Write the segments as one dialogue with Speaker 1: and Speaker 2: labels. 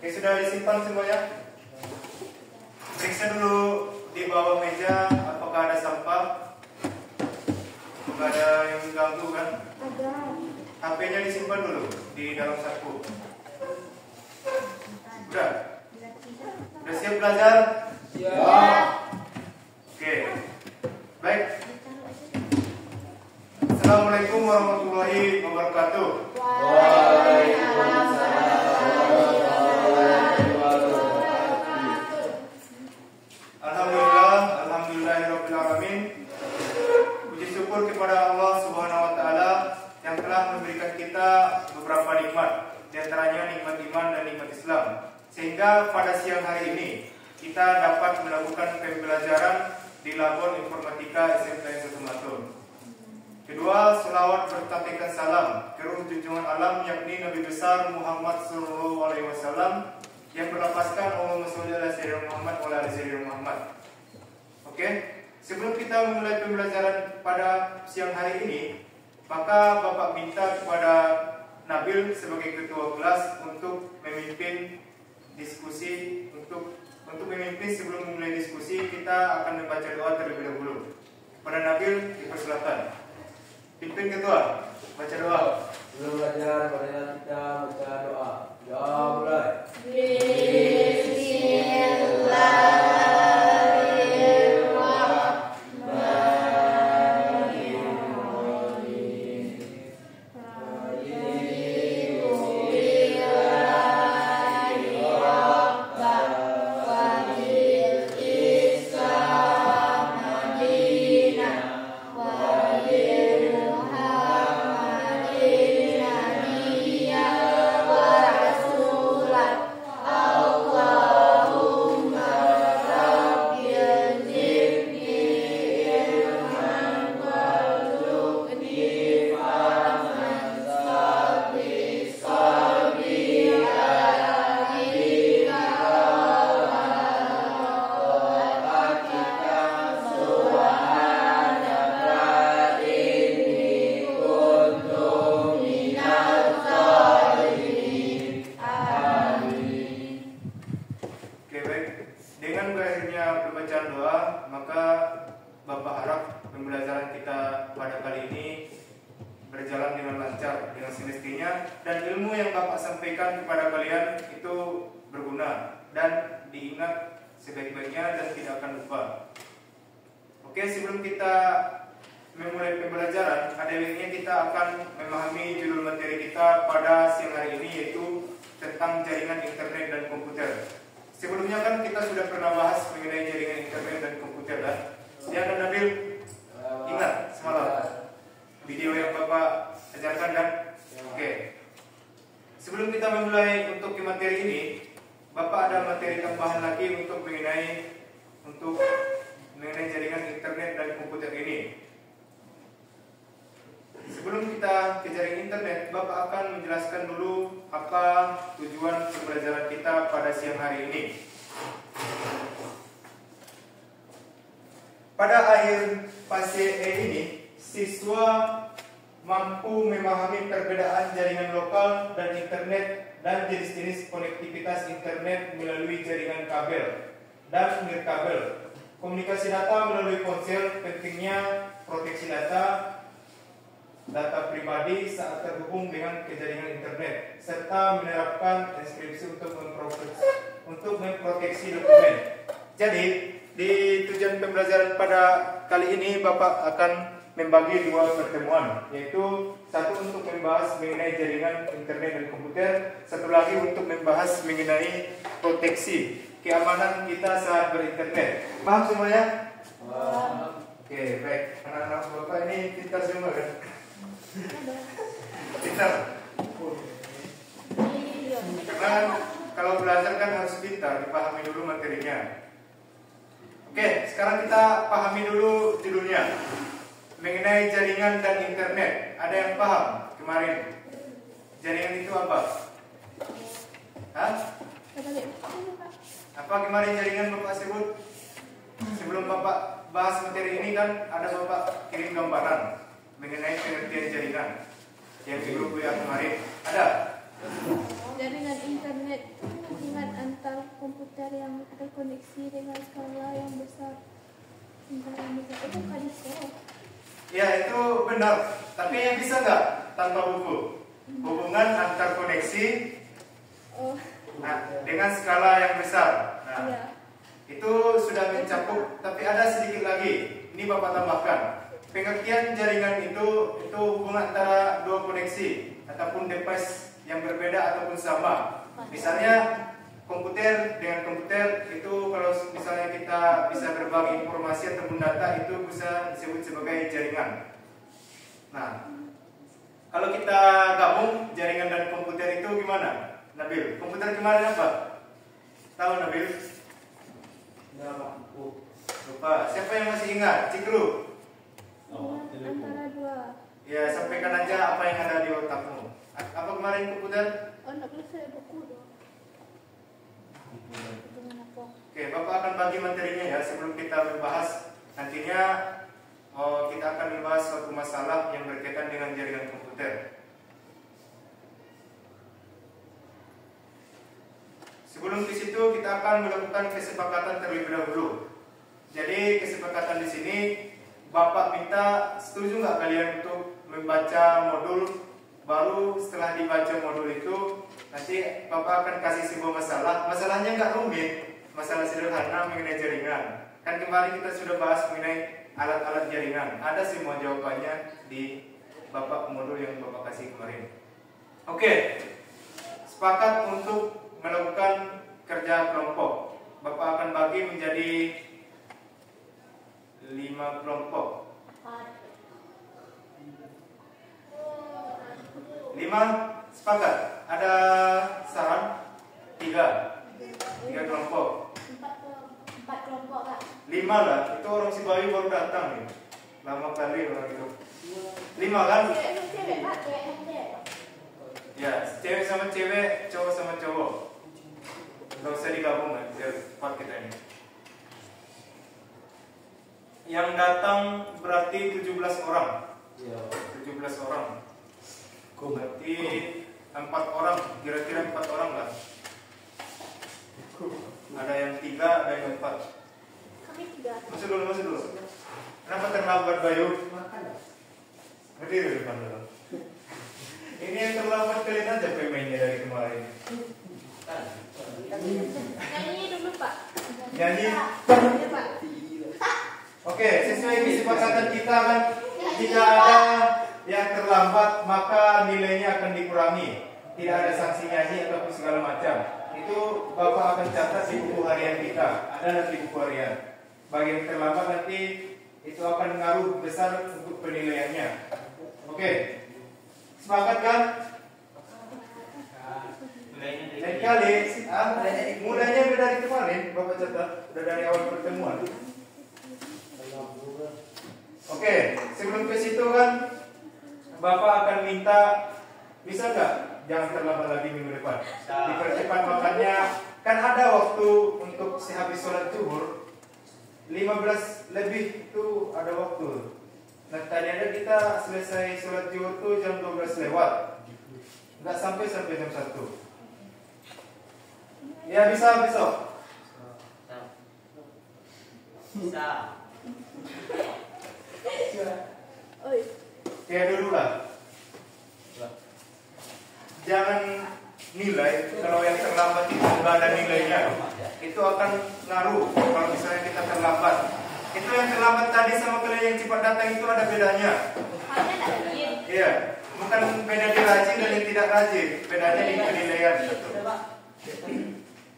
Speaker 1: Oke, sudah disimpan semuanya? Periksa dulu di bawah meja apakah ada sampah. Apakah ada yang mengganggu kan?
Speaker 2: Ada.
Speaker 1: HP-nya disimpan dulu di dalam saku. Udah? Udah siap belajar?
Speaker 3: Ya.
Speaker 1: Oke. Baik. Assalamualaikum warahmatullahi wabarakatuh. Alhamdulillahirobbilalamin. Puji syukur kepada Allah Subhanahu wa taala yang telah memberikan kita beberapa nikmat, di antaranya nikmat iman dan nikmat Islam. Sehingga pada siang hari ini kita dapat melakukan pembelajaran di Labor Informatika SMK Sumatera. Kedua, selawat bertampilkan salam ke ruh junjungan alam yakni Nabi besar Muhammad SAW yang berlapaskan Allahumma sholli ala sayyidina Muhammad wa ala sayyidina Muhammad. Oke, sebelum kita memulai pembelajaran pada siang hari ini, maka Bapak minta kepada Nabil sebagai ketua kelas untuk memimpin diskusi untuk memimpin sebelum memulai diskusi kita akan membaca doa terlebih dahulu. Pada Nabil dipersilakan. Pimpin ketua, baca doa.
Speaker 3: Sebelum belajar, marilah kita baca doa. Doa mulai.
Speaker 1: Oke, sebelum kita memulai pembelajaran, ada baiknya kita akan memahami judul materi kita pada siang hari ini, yaitu tentang jaringan internet dan komputer. Sebelumnya kan kita sudah pernah bahas mengenai jaringan internet dan komputer kan? Ya kan Nabil? Ingat semalam video yang Bapak ajarkan kan? Oke. Sebelum kita memulai untuk materi ini, Bapak ada materi tambahan lagi untuk mengenai jaringan internet dan komputer ini. Sebelum kita ke jaringan internet, Bapak akan menjelaskan dulu apa tujuan pembelajaran kita pada siang hari ini. Pada akhir fase E ini, siswa mampu memahami perbedaan jaringan lokal dan internet dan jenis-jenis konektivitas internet melalui jaringan kabel dan nirkabel. Komunikasi data melalui ponsel, pentingnya proteksi data pribadi saat terhubung dengan jaringan internet, serta menerapkan enkripsi untuk memproteksi dokumen. Jadi, di tujuan pembelajaran pada kali ini Bapak akan membagi dua pertemuan, yaitu satu untuk membahas mengenai jaringan internet dan komputer, satu lagi untuk membahas mengenai proteksi keamanan kita saat berinternet. Paham semuanya? Oke, baik. Anak-anak Bapak ini pintar semua kan? Pintar. Karena kalau belajar kan harus pintar, dipahami dulu materinya. Oke, sekarang kita pahami dulu judulnya. Mengenai jaringan dan internet. Ada yang paham kemarin? Jaringan itu apa? Hah? Apa kemarin jaringan Bapak sebut? Sebelum Bapak bahas materi ini kan ada Bapak kirim gambaran mengenai pengertian jaringan yang di grup WA kemarin. Ada?
Speaker 2: Jaringan internet
Speaker 1: benar. Tapi yang bisa nggak tanpa buku? Hubungan antar koneksi dengan skala yang besar. Nah, itu sudah mencakup. Tapi ada sedikit lagi. Ini Bapak tambahkan. Pengertian jaringan itu hubungan antara dua koneksi ataupun device yang berbeda ataupun sama. Misalnya komputer dengan komputer itu kalau misalnya kita bisa berbagi informasi ataupun data itu bisa disebut sebagai jaringan. Nah, kalau kita gabung jaringan dan komputer itu gimana? Nabil, komputer gimana apa? Tahu Nabil? Lupa. Siapa yang masih ingat? Cikru?
Speaker 2: Antara dua.
Speaker 1: Ya, sampaikan aja apa yang ada di otakmu. Apa kemarin komputer?
Speaker 2: Nak selesai buku dong.
Speaker 1: Oke, Bapak akan bagi materinya ya sebelum kita membahas. Nantinya kita akan membahas suatu masalah yang berkaitan dengan jaringan komputer. Sebelum ke situ kita akan melakukan kesepakatan terlebih dahulu. Jadi kesepakatan di sini Bapak minta setuju nggak kalian untuk membaca modul baru. Setelah dibaca modul itu nanti Bapak akan kasih sebuah masalah. Masalahnya nggak rumit, masalah sederhana mengenai jaringan. Kan kemarin kita sudah bahas mengenai alat-alat jaringan. Ada semua jawabannya di Bapak modul yang Bapak kasih kemarin. Oke, sepakat untuk melakukan kerja kelompok. Bapak akan bagi menjadi 5 kelompok. 5 sepakat. Ada saran? 3 kelompok.
Speaker 2: 4 kelompok Kak.
Speaker 1: 5 lah. Itu orang si Bayu baru datang nih. Lama kali orang itu. 5 kan?
Speaker 2: Cewek Pak, cewek sama cewek.
Speaker 1: Ya, cewek sama cewek, cowok sama cowok. Gak usah digabung kan, biar cepat kita ini. Yang datang berarti 17 orang. 17 orang. Berarti 4 orang, kira-kira 4 orang lah. Ada yang 3, ada yang 4.
Speaker 2: Kami 3.
Speaker 1: Masuk dulu. Kenapa terlambat Bayu? Berdiri di depan dulu. Ini yang terlambat kalian aja pemainnya dari kemarin.
Speaker 2: Nyanyi dulu Pak.
Speaker 1: Nyanyi?
Speaker 2: Ya Pak.
Speaker 1: Oke, sesuai kesepakatan kita kan, jika ada yang terlambat maka nilainya akan dikurangi. Tidak ada sanksi nyanyi ataupun segala macam. Itu Bapak akan catat di buku harian kita. Ada nanti buku harian. Bagi yang terlambat nanti itu akan ngaruh besar untuk penilaiannya. Oke, sepakat kan? Lain kali, mudahnya beda dari kemarin. Bapak catat, udah dari awal pertemuan. Oke, sebelum ke situ kan Bapak akan minta, bisa nggak jangan terlambat lagi minggu depan. Dipercepat makannya. Kan ada waktu untuk sehabis sholat zuhur 15 lebih itu ada waktu. Nah tadi ada kita selesai sholat zuhur tuh jam 12 lewat. Nggak sampai jam 1. Ya bisa besok.
Speaker 4: Bisa.
Speaker 2: Oi.
Speaker 1: Kayak dulu lah. Jangan nilai kalau yang terlambat itu nggak ada nilainya. Itu akan ngaruh kalau misalnya kita terlambat. Itu yang terlambat tadi sama kalian yang cepat datang itu ada bedanya.
Speaker 2: Hanya tak rajin.
Speaker 1: Iya, bukan beda di rajin dan yang tidak rajin. Bedanya di penilaian. Betul.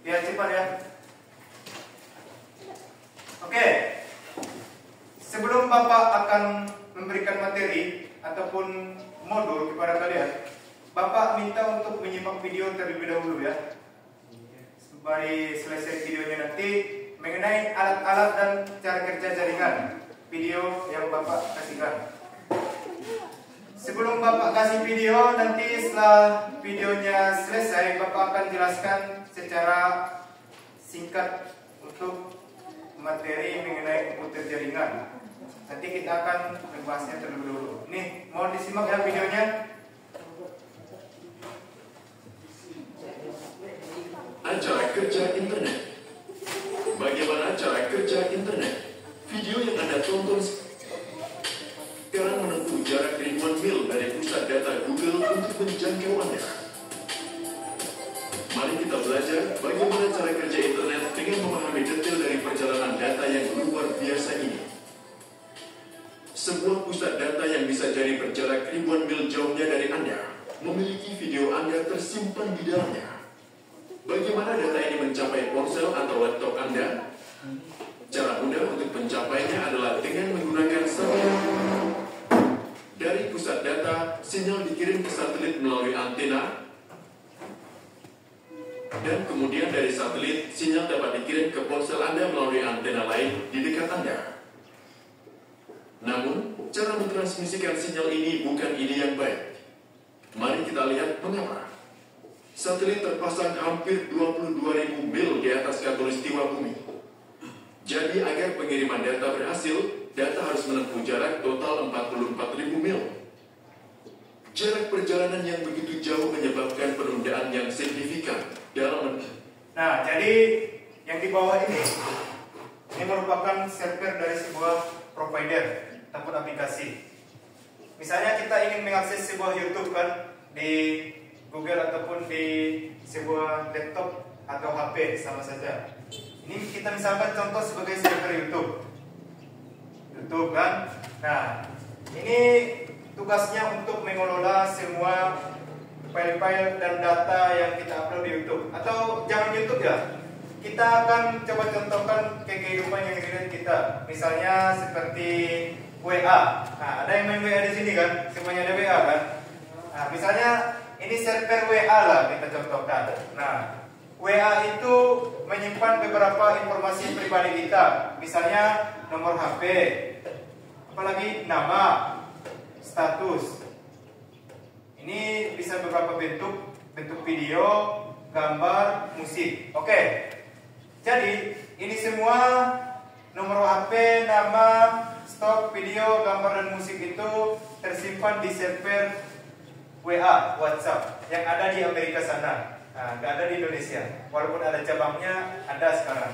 Speaker 1: Ya cepat ya. Oke. Sebelum Bapak akan memberikan materi ataupun modul kepada kalian, Bapak minta untuk menyimak video terlebih dahulu ya. Sembari selesai videonya nanti mengenai alat-alat dan cara kerja jaringan. Video yang Bapak kasihkan. Sebelum Bapak kasih video, nanti setelah videonya selesai, Bapak akan jelaskan secara singkat untuk materi mengenai komputer jaringan. Nanti kita akan membahasnya terlebih dahulu. Nih, mau disimak ya videonya?
Speaker 5: Cara kerja internet. Bagaimana cara kerja internet? Video yang Anda tonton sekarang menempuh jarak menjangkau Anda. Mari kita belajar bagaimana cara kerja internet dengan memahami detail dari perjalanan data yang luar biasa ini. Sebuah pusat data yang bisa jadi berjarak ribuan mil jauhnya dari Anda, memiliki video Anda tersimpan di dalamnya. Bagaimana data ini mencapai ponsel atau laptop Anda? Cara mudah untuk mencapainya adalah dengan menggunakan satelit. Dari pusat data, sinyal dikirim ke satelit melalui antena, dan kemudian dari satelit, sinyal dapat dikirim ke ponsel Anda melalui antena lain di dekat Anda. Namun, cara mentransmisikan sinyal ini bukan ide yang baik. Mari kita lihat mengapa. Satelit terpasang hampir 22.000 mil di atas khatulistiwa bumi. Jadi agar pengiriman data berhasil, data harus menempuh jarak total 44.000 mil. Jarak perjalanan yang begitu jauh menyebabkan penundaan yang signifikan dalam.
Speaker 1: Nah, jadi yang di bawah ini merupakan server dari sebuah provider ataupun aplikasi. Misalnya kita ingin mengakses sebuah YouTube kan di Google ataupun di sebuah laptop atau HP sama saja. Ini kita misalkan contoh sebagai server YouTube kan. Nah, ini tugasnya untuk mengelola semua file-file dan data yang kita upload di YouTube. Atau jangan YouTube ya, kita akan coba contohkan ke kehidupan yang real kita. Misalnya seperti WA. Nah, ada yang main WA di sini kan? Semuanya ada WA kan? Nah, misalnya ini server WA lah kita contohkan. Nah, WA itu menyimpan beberapa informasi pribadi kita. Misalnya nomor HP, apalagi nama, status. Ini bisa beberapa bentuk video, gambar, musik. Oke. Jadi, ini semua nomor HP, nama, stok, video, gambar dan musik itu tersimpan di server WA, WhatsApp yang ada di Amerika sana. Nah, nggak ada di Indonesia. Walaupun ada cabangnya, ada sekarang.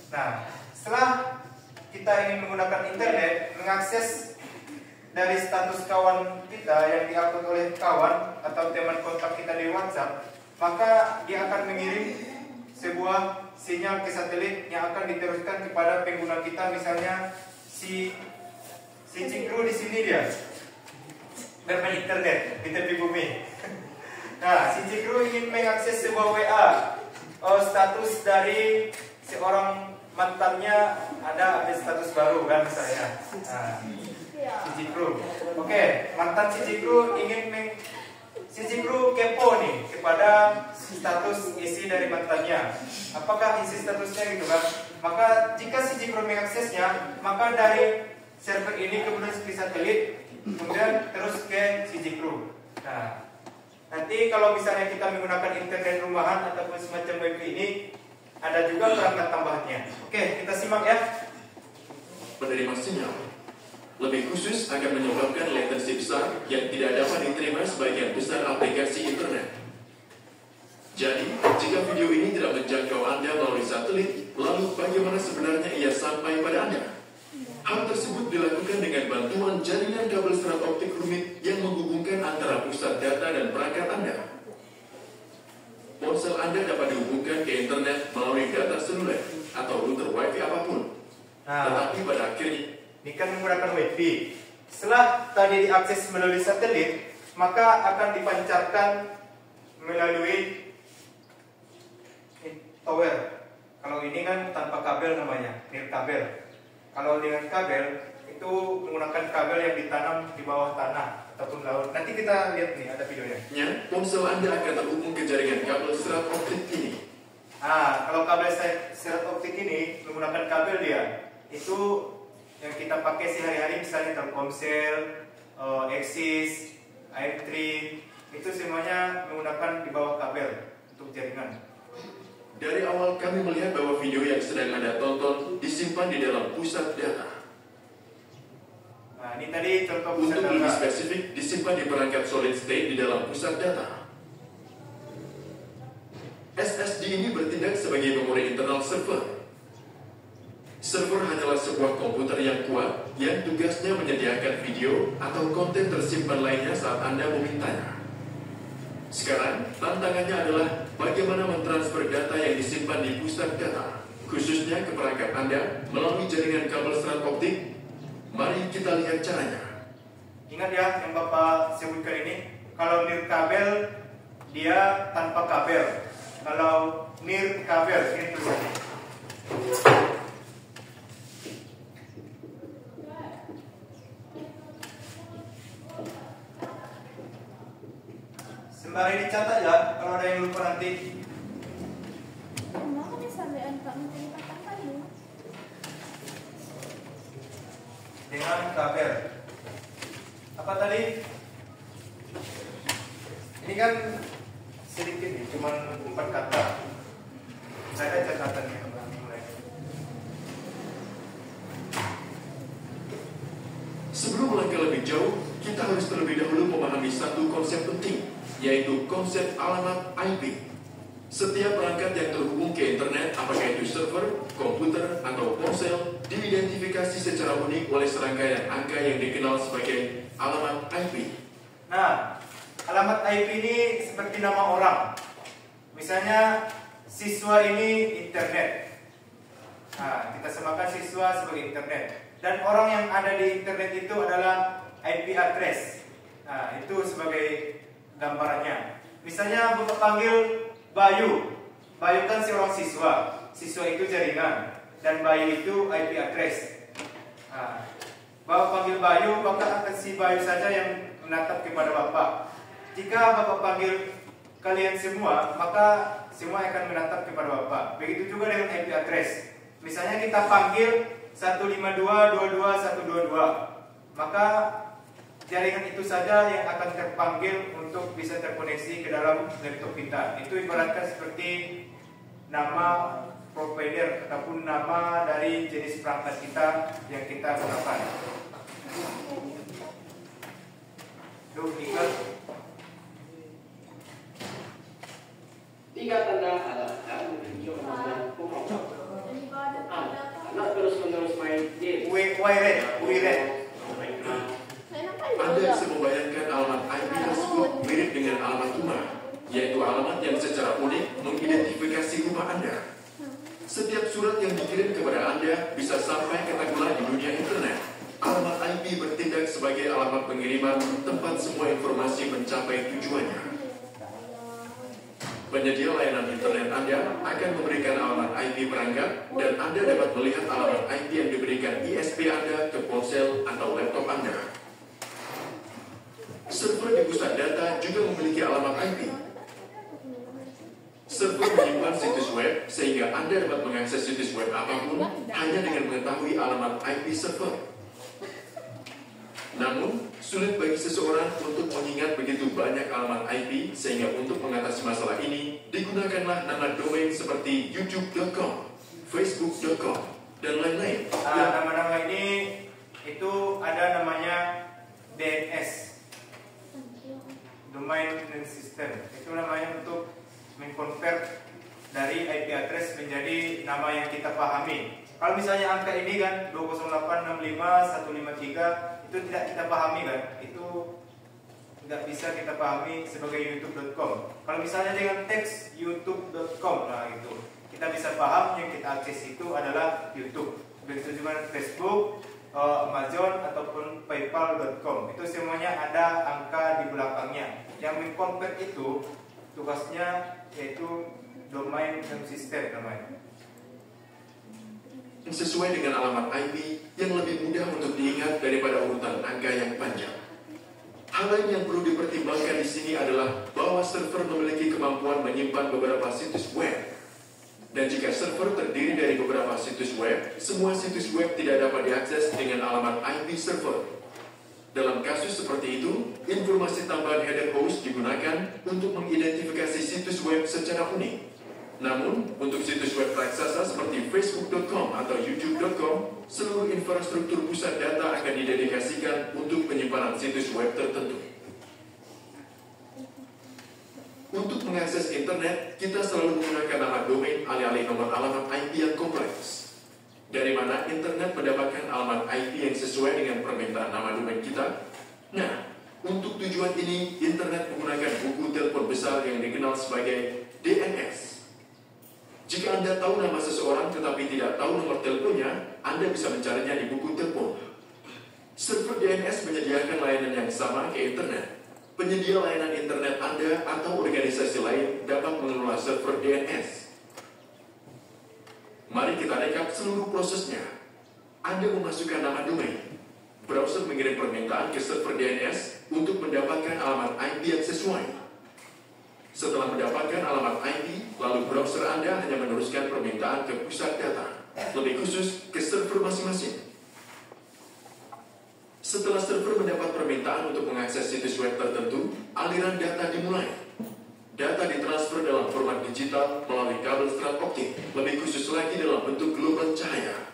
Speaker 1: Nah, setelah kita ingin menggunakan internet, mengakses dari status kawan kita yang diupload oleh kawan atau teman kontak kita di WhatsApp, maka dia akan mengirim sebuah sinyal ke satelit yang akan diteruskan kepada pengguna kita. Misalnya si Cikru di sini dia bermain internet di tepi bumi. Nah, si Cikru ingin mengakses sebuah WA, status dari seorang mantannya, ada update status baru kan misalnya. Nah, si Cikru. Oke, mantan si Cikru si Cikru kepo nih kepada status isi dari mantannya. Apakah isi statusnya gitu kan? Maka jika si Cikru mengaksesnya, maka dari server ini kemudian ke satelit, kemudian terus ke si Cikru. Nah, nanti kalau misalnya kita menggunakan internet rumahan ataupun semacam wifi ini, ada juga perangkat tambahannya. Oke, kita simak ya.
Speaker 5: Penerima sinyal lebih khusus akan menyebabkan latensi besar yang tidak dapat diterima sebagian besar aplikasi internet. Jadi, jika video ini tidak menjangkau Anda melalui satelit, lalu bagaimana sebenarnya ia sampai pada Anda? Hal tersebut dilakukan dengan bantuan jaringan kabel serat optik rumit yang menghubungkan antara pusat data dan perangkat Anda. Ponsel Anda dapat dihubungkan ke internet melalui data seluler atau router wifi apapun. Tetapi pada akhirnya,
Speaker 1: ini kan menggunakan wifi. Setelah tadi diakses melalui satelit, maka akan dipancarkan melalui tower. Kalau ini kan tanpa kabel namanya, nirkabel. Kalau dengan kabel, itu menggunakan kabel yang ditanam di bawah tanah ataupun laut. Nanti kita lihat nih, ada videonya.
Speaker 5: Ponsel Anda akan terhubung ke jaringan kabel serat optik ini.
Speaker 1: Kalau kabel serat optik ini menggunakan kabel dia, itu yang kita pakai sehari-hari, misalnya Telkomsel, Axis, AirT, itu semuanya menggunakan di bawah kabel untuk jaringan.
Speaker 5: Dari awal kami melihat bahwa video yang sedang Anda tonton disimpan di dalam pusat data.
Speaker 1: Nah, ini tadi contoh pusat
Speaker 5: Untuk
Speaker 1: data.
Speaker 5: lebih spesifik, disimpan di perangkat solid state di dalam pusat data. SSD ini bertindak sebagai memori internal server. Server hanyalah sebuah komputer yang kuat yang tugasnya menyediakan video atau konten tersimpan lainnya saat Anda memintanya. Sekarang, tantangannya adalah bagaimana mentransfer data yang disimpan di pusat data, khususnya ke perangkat Anda melalui jaringan kabel serat optik. Mari kita lihat caranya.
Speaker 1: Ingat ya yang Bapak sebutkan ini, kalau nirkabel dia tanpa kabel. Kalau nirkabel ini tulisannya. Sembari dicatat ya, kalau ada yang lupa nanti.
Speaker 2: Makanya sampai angkat menceritakan kayu.
Speaker 1: Dengan kabel. Apa tadi? Ini kan sedikit nih, cuma 4 kata. Saya ada catatannya mulai.
Speaker 5: Sebelum melangkah lebih jauh, kita harus terlebih dahulu memahami satu konsep penting, yaitu konsep alamat IP. Setiap perangkat yang terhubung ke internet, apakah itu server, komputer, atau ponsel, diidentifikasi secara unik oleh serangkaian angka yang dikenal sebagai alamat IP.
Speaker 1: Nah, alamat IP ini seperti nama orang. Misalnya, siswa ini internet. Nah, kita samakan siswa sebagai internet. Dan orang yang ada di internet itu adalah IP address. Nah, itu sebagai gambarannya. Misalnya Bapak panggil Bayu. Bayu kan seorang siswa. Siswa itu jaringan. Dan Bayu itu IP address. Nah, Bapak panggil Bayu, maka akan si Bayu saja yang menatap kepada Bapak. Jika Bapak panggil kalian semua, maka semua akan menatap kepada Bapak. Begitu juga dengan IP address. Misalnya kita panggil 152.22.122, maka jaringan itu saja yang akan terpanggil untuk bisa terkoneksi ke dalam laptop kita. Itu ibaratkan seperti nama provider ataupun nama dari jenis perangkat kita yang kita gunakan. Tuh, ingat.
Speaker 4: 3 tanda alasan video dan pokok. Anak terus-menerus main game.
Speaker 1: Wired.
Speaker 5: Anda bisa membayangkan alamat IP tersebut mirip dengan alamat rumah, yaitu alamat yang secara unik mengidentifikasi rumah Anda. Setiap surat yang dikirim kepada Anda bisa sampai ke tenggelam di dunia internet. Alamat IP bertindak sebagai alamat pengiriman tempat semua informasi mencapai tujuannya. Penyedia layanan internet Anda akan memberikan alamat IP perangkat dan Anda dapat melihat alamat IP yang diberikan ISP Anda ke ponsel atau laptop Anda. Server di pusat data juga memiliki alamat IP. Server menyimpan situs web sehingga Anda dapat mengakses situs web apapun hanya dengan mengetahui alamat IP server. Namun, sulit bagi seseorang untuk mengingat begitu banyak alamat IP sehingga untuk mengatasi masalah ini, digunakanlah nama domain seperti youtube.com, facebook.com, dan lain-lain.
Speaker 1: Nama-nama ini itu ada namanya DNS, Domain Name System. Itu namanya untuk mengkonvert dari IP address menjadi nama yang kita pahami. Kalau misalnya angka ini kan 208655153 itu tidak kita pahami kan, itu tidak bisa kita pahami sebagai youtube.com. Kalau misalnya dengan teks youtube.com, nah itu kita bisa paham yang kita akses itu adalah YouTube. Begitu juga Facebook, Amazon ataupun paypal.com. Itu semuanya ada angka di belakangnya. Yang mengkonvert itu tugasnya yaitu domain name system namanya.
Speaker 5: Sesuai dengan alamat IP yang lebih mudah untuk diingat daripada urutan angka yang panjang. Hal lain yang perlu dipertimbangkan di sini adalah bahwa server memiliki kemampuan menyimpan beberapa situs web. Dan jika server terdiri dari beberapa situs web, semua situs web tidak dapat diakses dengan alamat IP server. Dalam kasus seperti itu, informasi tambahan header host digunakan untuk mengidentifikasi situs web secara unik. Namun, untuk situs web raksasa seperti facebook.com atau youtube.com, seluruh infrastruktur pusat data akan didedikasikan untuk penyimpanan situs web tertentu. Untuk mengakses internet, kita selalu menggunakan nama domain alih-alih nomor alamat IP yang kompleks. Dari mana internet mendapatkan alamat IP yang sesuai dengan permintaan nama domain kita? Nah, Untuk tujuan ini, internet menggunakan buku telepon besar yang dikenal sebagai DNS. Jika Anda tahu nama seseorang tetapi tidak tahu nomor teleponnya, Anda bisa mencarinya di buku telepon. Server DNS menyediakan layanan yang sama ke internet. Penyedia layanan internet Anda atau organisasi lain dapat mengelola server DNS. Mari kita rekap seluruh prosesnya. Anda memasukkan nama domain. Browser mengirim permintaan ke server DNS untuk mendapatkan alamat IP yang sesuai. Setelah mendapatkan alamat IP, lalu browser Anda hanya meneruskan permintaan ke pusat data, lebih khusus ke server masing-masing. Setelah server mendapat permintaan untuk mengakses situs web tertentu, aliran data dimulai. Data ditransfer dalam format digital melalui kabel serat optik, lebih khusus lagi dalam bentuk gelombang cahaya.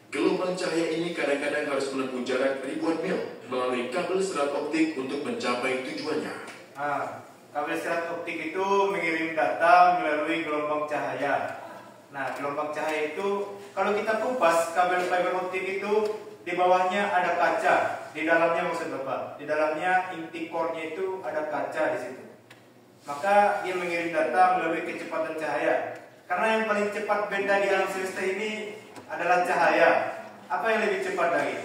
Speaker 5: Gelombang cahaya ini kadang-kadang harus menempuh jarak ribuan mil melalui kabel serat optik untuk mencapai tujuannya.
Speaker 1: Kabel serat optik itu mengirim data melalui gelombang cahaya. Nah, gelombang cahaya itu kalau kita kupas kabel fiber optik itu di bawahnya ada kaca, di dalamnya maksud Bapak, di dalamnya inti core-nya itu ada kaca di situ. Maka dia mengirim data melalui kecepatan cahaya. Karena yang paling cepat benda di alam semesta ini adalah cahaya. Apa yang lebih cepat lagi?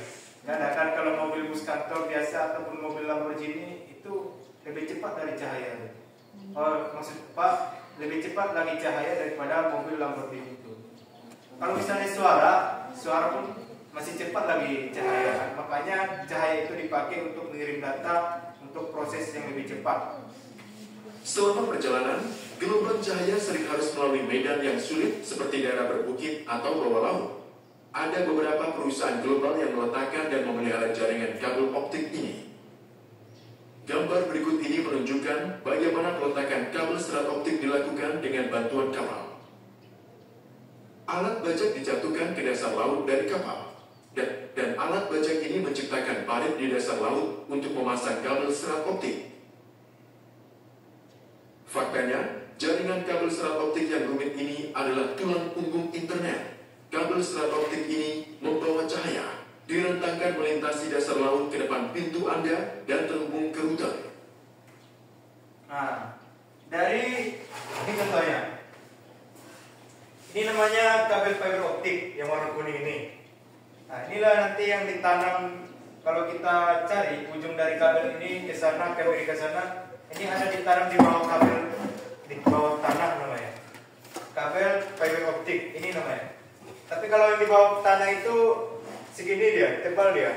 Speaker 1: Gak ada kan kalau mobil bus kantor biasa ataupun mobil Lamborghini itu lebih cepat dari cahaya. Maksud Pak, lebih cepat lagi cahaya daripada mobil Lamborghini itu. Kalau misalnya suara pun masih cepat lagi cahaya. Makanya cahaya itu dipakai untuk mengirim data untuk proses yang lebih cepat.
Speaker 5: Selama perjalanan, gelombang cahaya sering harus melalui medan yang sulit seperti daerah berbukit atau bawah laut. Ada beberapa perusahaan global yang meletakkan dan memelihara jaringan kabel optik ini. Gambar berikut ini menunjukkan bagaimana peletakan kabel serat optik dilakukan dengan bantuan kapal. Alat bajak dijatuhkan ke dasar laut dari kapal. Dan alat bajak ini menciptakan parit di dasar laut untuk memasang kabel serat optik. Faktanya, jaringan kabel serat optik yang rumit ini adalah tulang punggung internet. Kabel serat optik ini membawa cahaya, direntangkan melintasi dasar laut ke depan pintu Anda dan terhubung ke router.
Speaker 1: Nah, dari ini contohnya. Ini namanya kabel fiber optik yang warna kuning ini. Nah, inilah nanti yang ditanam kalau kita cari ujung dari kabel ini ke sana, ke kiri ke sana. Ini ada ditanam di bawah kabel, di bawah tanah namanya. Kabel fiber optik ini namanya. Tapi kalau yang di bawah tanah itu segini dia, tebal dia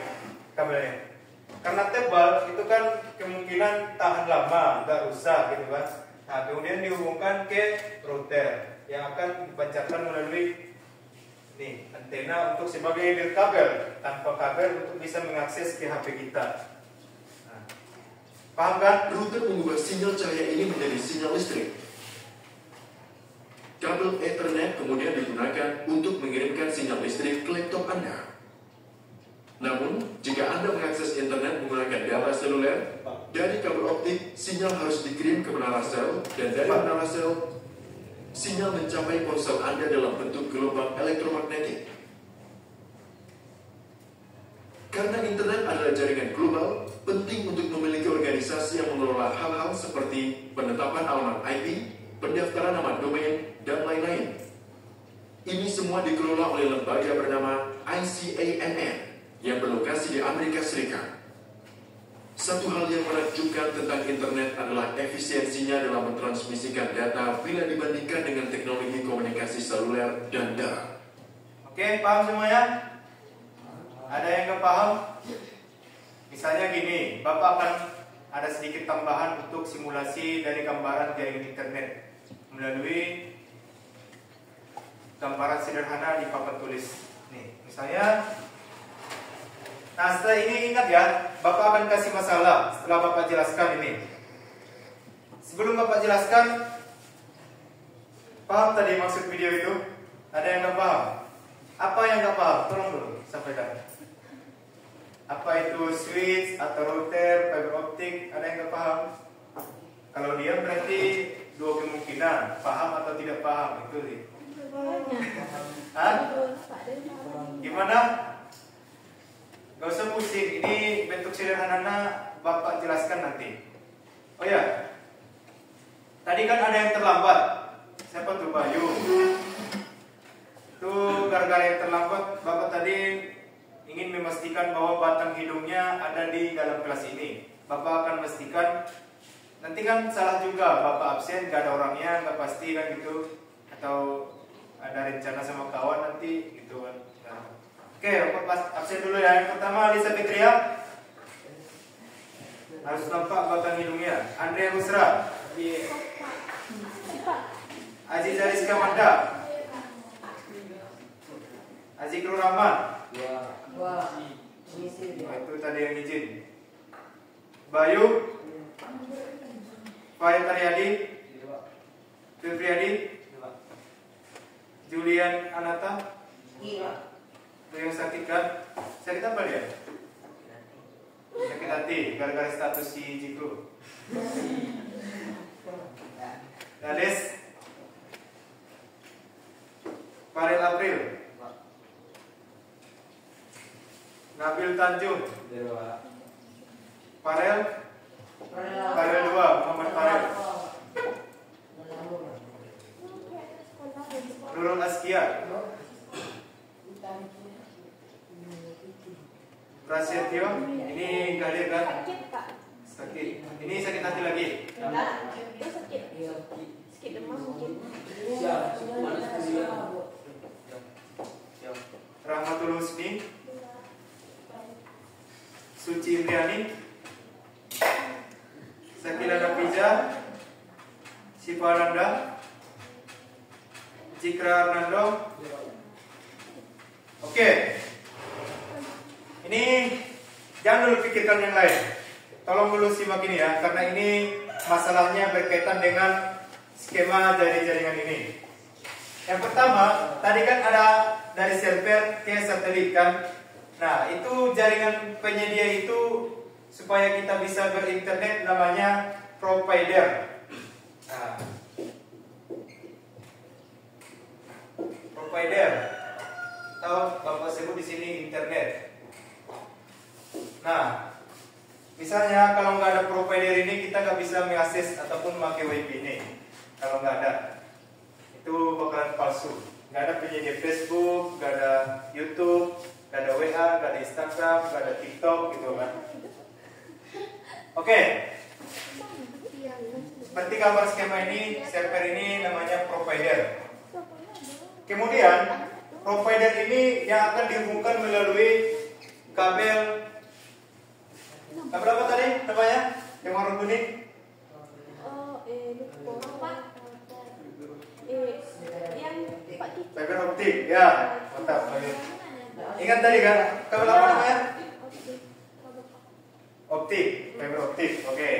Speaker 1: kabelnya. Karena tebal itu kan kemungkinan tahan lama, nggak rusak gitu kan. Nah, kemudian dihubungkan ke router yang akan dipancarkan melalui nih antena untuk sebagai kabel. Tanpa kabel untuk bisa mengakses ke HP kita. Paham kan?
Speaker 5: Router mengubah sinyal cahaya ini menjadi sinyal listrik. Kabel Ethernet kemudian digunakan untuk mengirimkan sinyal listrik ke laptop Anda. Namun, jika Anda mengakses internet menggunakan data seluler, dari kabel optik, sinyal harus dikirim ke menara sel, dan dari menara sel, sinyal mencapai ponsel Anda dalam bentuk gelombang elektromagnetik. Karena internet adalah jaringan global, penting untuk memiliki organisasi yang mengelola hal-hal seperti penetapan alamat IP, pendaftaran nama domain, dan lain-lain. Ini semua dikelola oleh lembaga bernama ICANN yang berlokasi di Amerika Serikat. Satu hal yang menakjubkan tentang internet adalah efisiensinya dalam mentransmisikan data bila dibandingkan dengan teknologi komunikasi seluler dan darat.
Speaker 1: Oke, paham semuanya? Ada yang nggak paham? Misalnya gini, Bapak akan ada sedikit tambahan untuk simulasi dari gambaran jaringan internet melalui gambaran sederhana di papan tulis. Nih, misalnya, nah setelah ini ingat ya, Bapak akan kasih masalah setelah Bapak jelaskan ini. Sebelum Bapak jelaskan, paham tadi maksud video itu? Ada yang nggak paham? Apa yang nggak paham? Tolong dulu sampaikan. Apa itu switch atau router, fiber optik? Ada yang nggak paham? Kalau dia berarti dua kemungkinan, paham atau tidak paham itu sih. Hah? Gimana? Gak usah pusing. Ini bentuk sederhana Bapak jelaskan nanti. Oh ya, tadi kan ada yang terlambat. Siapa tuh? Bayu. Tuh gara-gara yang terlambat, Bapak tadi ingin memastikan bahwa batang hidungnya ada di dalam kelas ini. Bapak akan memastikan. Nanti kan salah juga, Bapak absen, gak ada orangnya, gak pasti kan gitu. Atau ada rencana sama kawan nanti gitu kan. Nah. Oke, Bapak absen dulu ya. Yang pertama Lisa Fitria. Harus nampak batang hidungnya. Andrea Husra. Aziza Rizka Manda. Azikrul Rahman. Itu tadi yang izin. Bayu. Fahid Aryadi. Fipriadi. Julian Anata. Itu yang sakit kan? Sakit apa dia? Sakit hati, gara-gara status si Jikru. Dades. Farel April. Nabil Tanjung. Farel 2, Muhammad Farel. Nurul Askia. Prasetyo, ini enggak lihat kan?
Speaker 2: Sakit, Pak.
Speaker 1: Sakit. Ini sakit hati lagi.
Speaker 2: Enggak, itu sakit. Sakit demam mungkin.
Speaker 1: Rahmatul Husni. Suci Indriani. Sakila Nafija. Siva Nanda. Jikra Arnando. Oke. Ini jangan dulu pikirkan yang lain. Tolong dulu simak ini ya, karena ini masalahnya berkaitan dengan skema dari jaringan ini. Yang pertama, tadi kan ada dari server ke satelit kan. Nah, itu jaringan penyedia itu supaya kita bisa berinternet namanya provider. Nah, provider atau Bapak sebut di sini internet. Nah, misalnya kalau nggak ada provider ini kita nggak bisa mengakses ataupun memakai WiFi ini. Kalau nggak ada, itu bakalan palsu. Nggak ada penyedia Facebook, nggak ada YouTube, nggak ada WA, nggak ada Instagram, nggak ada TikTok gitu kan. Oke. Seperti gambar skema ini, server ini namanya provider. Kemudian provider ini yang akan dihubungkan melalui kabel apa tadi namanya? Yang warna kuning?
Speaker 2: Lupa. Yang Pak Kiki.
Speaker 1: Fiber optik, ya. Mantap. Ingat tadi kan? Kabel apa namanya? Optik, fiber optik. Oke.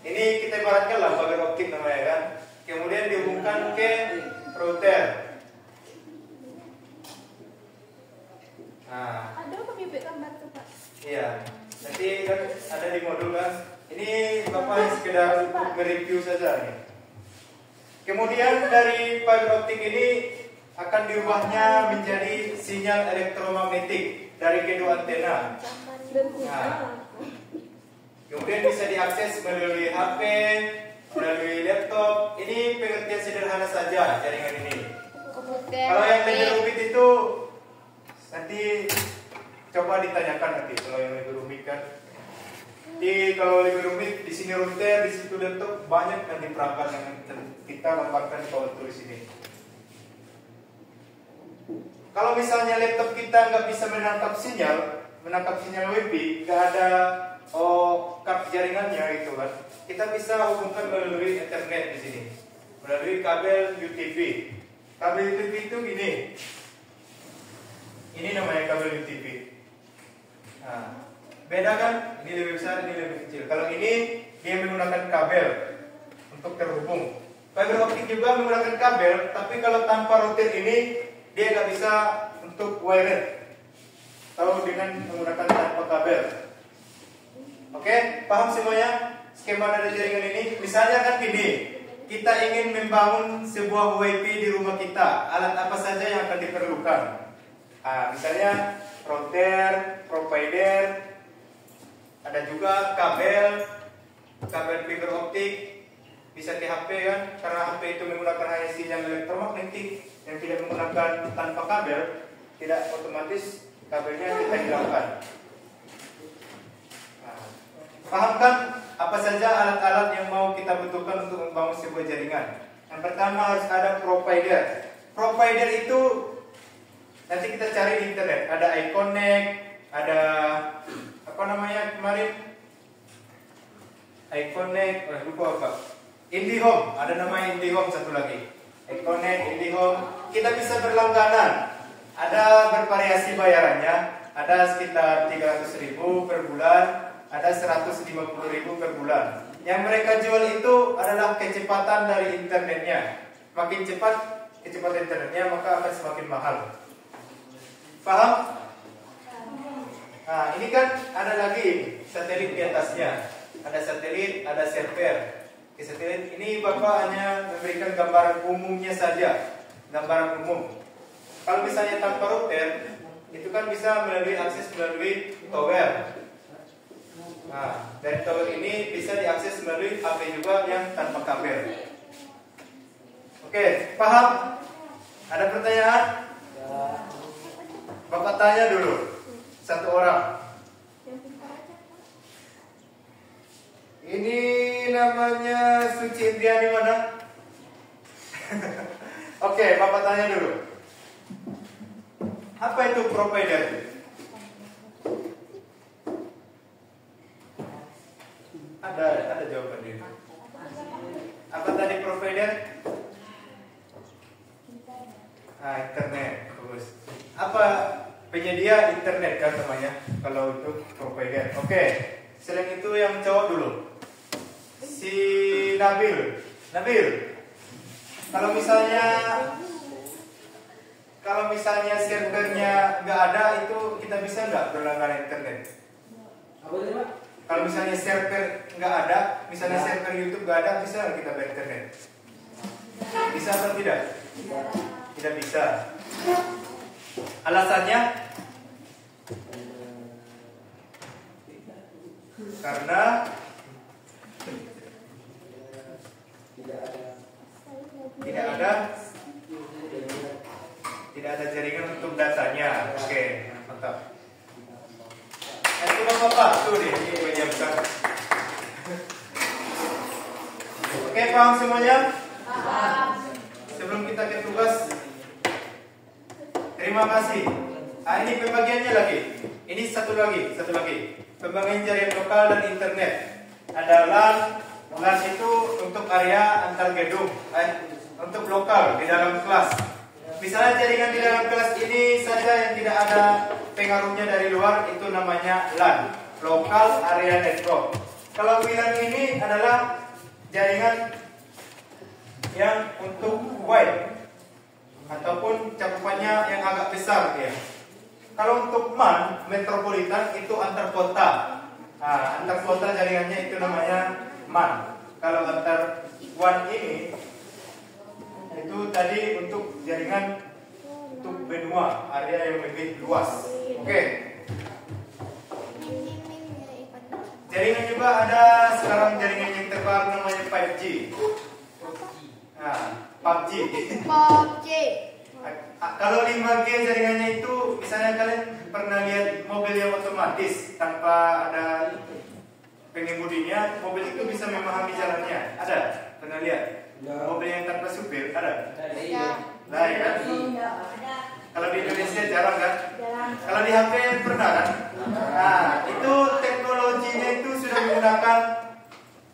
Speaker 1: Ini kita ibaratkan lah fiber optik namanya kan. Kemudian dihubungkan ke router. Nah.
Speaker 2: Ada pemibik gambar tuh, Pak.
Speaker 1: Iya. Nanti kan ada di modul kan. Ini Bapak sekedar untuk mereview saja nih. Kemudian dari fiber optik ini akan diubahnya menjadi sinyal elektromagnetik dari kedua antena. Nah, kemudian bisa diakses melalui HP, melalui laptop. Ini pengertian sederhana saja jaringan ini. Kalau yang lebih rumit itu nanti coba ditanyakan nanti kalau yang lebih rumit kan. Kalau lebih rumit di sini router, di situ laptop, banyak nanti perangkat yang kita gambarkan di power tulis ini. Kalau misalnya laptop kita nggak bisa menangkap sinyal WiFi, nggak ada kart jaringannya gitu kan, kita bisa hubungkan melalui internet di sini, melalui kabel UTV. Kabel UTV itu gini. Ini namanya kabel UTV. Nah, beda kan? Ini lebih besar, ini lebih kecil. Kalau ini dia menggunakan kabel untuk terhubung. Fiber optik juga menggunakan kabel, tapi kalau tanpa router ini dia nggak bisa untuk wired. Atau dengan menggunakan tanpa kabel. Oke, paham semuanya skema dari jaringan ini? Misalnya kan gini, kita ingin membangun sebuah WiFi di rumah kita. Alat apa saja yang akan diperlukan? Misalnya router, provider, Ada juga kabel fiber optik, bisa ke HP kan, karena HP itu menggunakan hanya sinyal elektromagnetik yang tidak menggunakan tanpa kabel, tidak otomatis kabelnya kita hilangkan. Nah, pahamkan apa saja alat-alat yang mau kita butuhkan untuk membangun sebuah jaringan. Yang pertama harus ada provider. Provider itu nanti kita cari di internet. Ada iConnect, ada apa namanya kemarin? iConnect, lupa apa? IndiHome, ada namanya IndiHome satu lagi. iConnect, IndiHome. Kita bisa berlangganan. Ada bervariasi bayarannya. Ada sekitar 300.000 per bulan, ada 150.000 per bulan. Yang mereka jual itu adalah kecepatan dari internetnya. Makin cepat kecepatan internetnya, maka akan semakin mahal. Paham? Nah, ini kan ada lagi satelit di atasnya. Ada satelit, ada server. Di satelit ini Bapak hanya memberikan gambaran umumnya saja, gambaran umum. Kalau misalnya tanpa router, itu kan bisa akses melalui tower. Nah, dari tower ini bisa diakses melalui HP juga yang tanpa kabel. Oke, paham? Ada pertanyaan? Bapak tanya dulu, satu orang. Ini namanya Suci Indriani mana? Oke, Bapak tanya dulu. Apa itu provider? Ada jawaban ini. Apa tadi provider? Internet. Bagus. Apa penyedia internet kan namanya? Kalau itu provider. Oke. Selain itu yang cowok dulu. Si Nabil. Kalau misalnya servernya nggak ada, itu kita bisa nggak berlangganan internet?
Speaker 3: Apa tadi Pak?
Speaker 1: Kalau misalnya server nggak ada, misalnya server YouTube nggak ada, bisa nggak kita berinternet? Bisa atau tidak? Tidak bisa. Alasannya? Karena tidak ada jaringan untuk datanya. Oke, mantap. Itu Bapak, tuh deh, ini meja besar. Oke, paham semuanya? Sebelum kita ke tugas, terima kasih. Ini pembagiannya lagi. Ini satu lagi. Pembagian jaringan lokal dan internet. Ada LAN. LAN itu untuk area antar gedung, untuk lokal di dalam kelas. Misalnya jaringan di dalam kelas ini saja yang tidak ada pengaruhnya dari luar, itu namanya LAN, Local Area Network. Kalau WLAN ini adalah jaringan yang untuk wide ataupun cakupannya yang agak besar ya. Kalau untuk MAN, metropolitan, itu antar kota. Nah, antar kota jaringannya itu namanya MAN. Kalau antar WAN ini, itu tadi untuk jaringan untuk benua, area yang lebih luas. Oke. Jaringan juga ada sekarang jaringan yang terbaru namanya 5G. Nah, PUBG. Kalau 5G jaringannya itu, misalnya kalian pernah lihat mobil yang otomatis tanpa ada pengemudinya, mobil itu bisa memahami jalannya. Ada? Pernah lihat? Mobil yang tanpa supir ada? Nah, ya kan? Kalau di Indonesia jarang kan? Kalau di HP pernah kan? Nah, itu teknologinya itu sudah menggunakan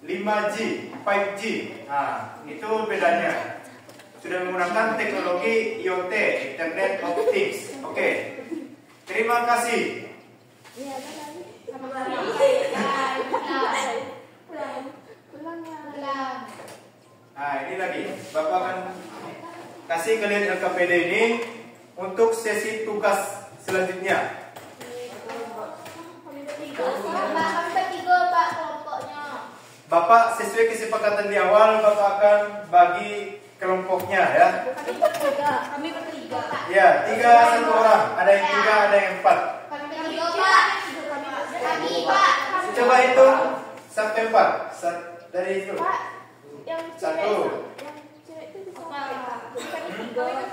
Speaker 1: 5G, 5G. Nah, itu bedanya. Sudah menggunakan teknologi IoT, Internet of Things. Oke. Terima kasih. Nah, ini lagi. Bapak akan kasih kalian LKPD ini untuk sesi tugas selanjutnya. Bapak sesuai kesepakatan di awal, Bapak akan bagi kelompoknya ya.
Speaker 2: Kami bertiga.
Speaker 1: Ya, 3 1 orang. Ada yang 3, ada yang 4.
Speaker 2: Kami bertiga, Pak.
Speaker 1: Coba Coba hitung sampai 4. Dari itu.
Speaker 2: Pak, yang cewek
Speaker 1: 1.
Speaker 2: yang cewek itu bisa bukan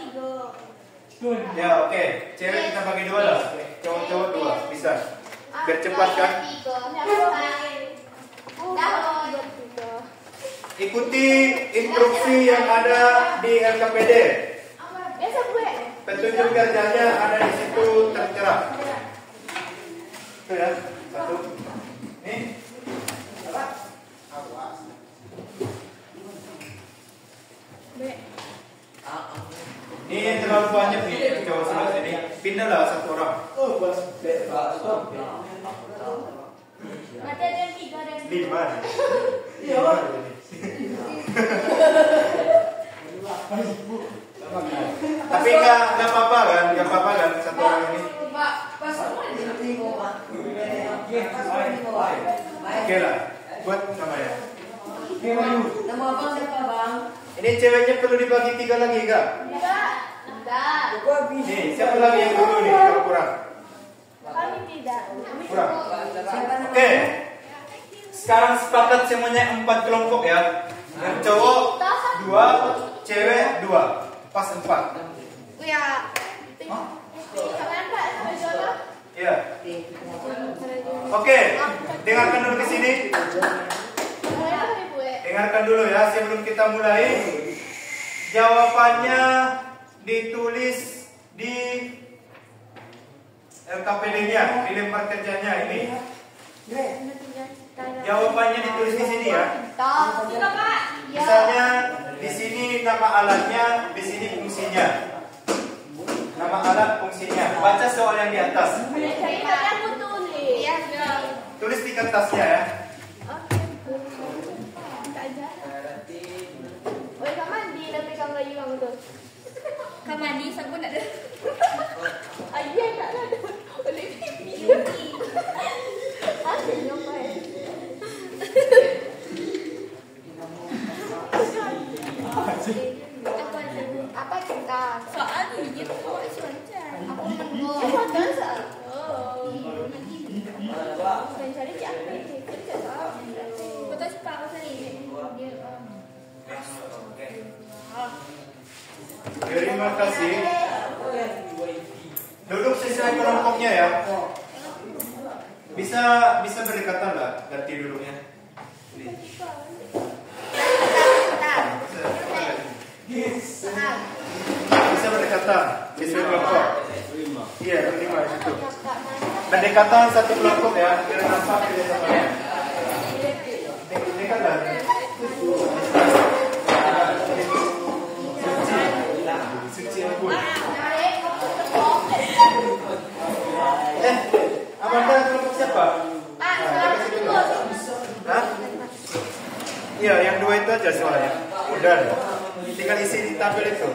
Speaker 2: 3.
Speaker 1: Ya oke. Cewek kita bagi 2 lah. Cowok-cowok 2 bisa. Biar cepat kan. Ikuti instruksi yang ada di LKPD.
Speaker 2: Biasa gue.
Speaker 1: Petunjuk kerjanya ada di situ tertera. Itu ya. 1. Nih. Ini terlalu banyak nih cowok sebelah sini. Pindahlah 1 orang.
Speaker 2: Nanti ada yang 3 dan
Speaker 1: 5. Tapi nggak apa-apa kan? Nggak apa-apa kan 1 orang ini? Oke lah. Buat namanya.
Speaker 6: Nama abang siapa bang?
Speaker 1: Ini ceweknya perlu dibagi 3 lagi kak?
Speaker 2: Enggak.
Speaker 1: Nih, siapa lagi yang dulu nih kalau kurang?
Speaker 2: Kami tidak.
Speaker 1: Kurang. Oke. Sekarang sepakat semuanya 4 kelompok ya. Yang cowok 2, cewek 2. Pas 4.
Speaker 2: Ya. Kalian Pak sampai jodoh.
Speaker 1: Iya. Oke. Dengarkan dulu ke sini. Dengarkan dulu ya sebelum kita mulai. Jawabannya ditulis di LKPD-nya, di lembar kerjanya ini. Jawabannya ditulis di sini ya. Misalnya di sini nama alatnya, di sini fungsinya. Nama alat fungsinya. Baca soal yang di atas. Tulis di kertasnya ya.
Speaker 2: Kamandi sabun ada. Ayah tak ada. Oleh pipi. Ada nyampai. Apa kita? Soal ni dia buat soalan. Aku menunggu. Soalan soal. Oh. Saya cari siapa ni? Kita tahu. Betul sebab apa ni?
Speaker 1: Terima kasih. Duduk sesuai kelompoknya ya. Bisa berdekatan lah ganti duduknya. Bisa berdekatan sesuai kelompok. Iya, terima itu. Berdekatan satu kelompok ya. Kira nampak tidak sama. Dekatlah. Amanda kelompok siapa? Hah? Iya, yang 2 itu aja soalnya. Udah. Tinggal isi di tabel itu.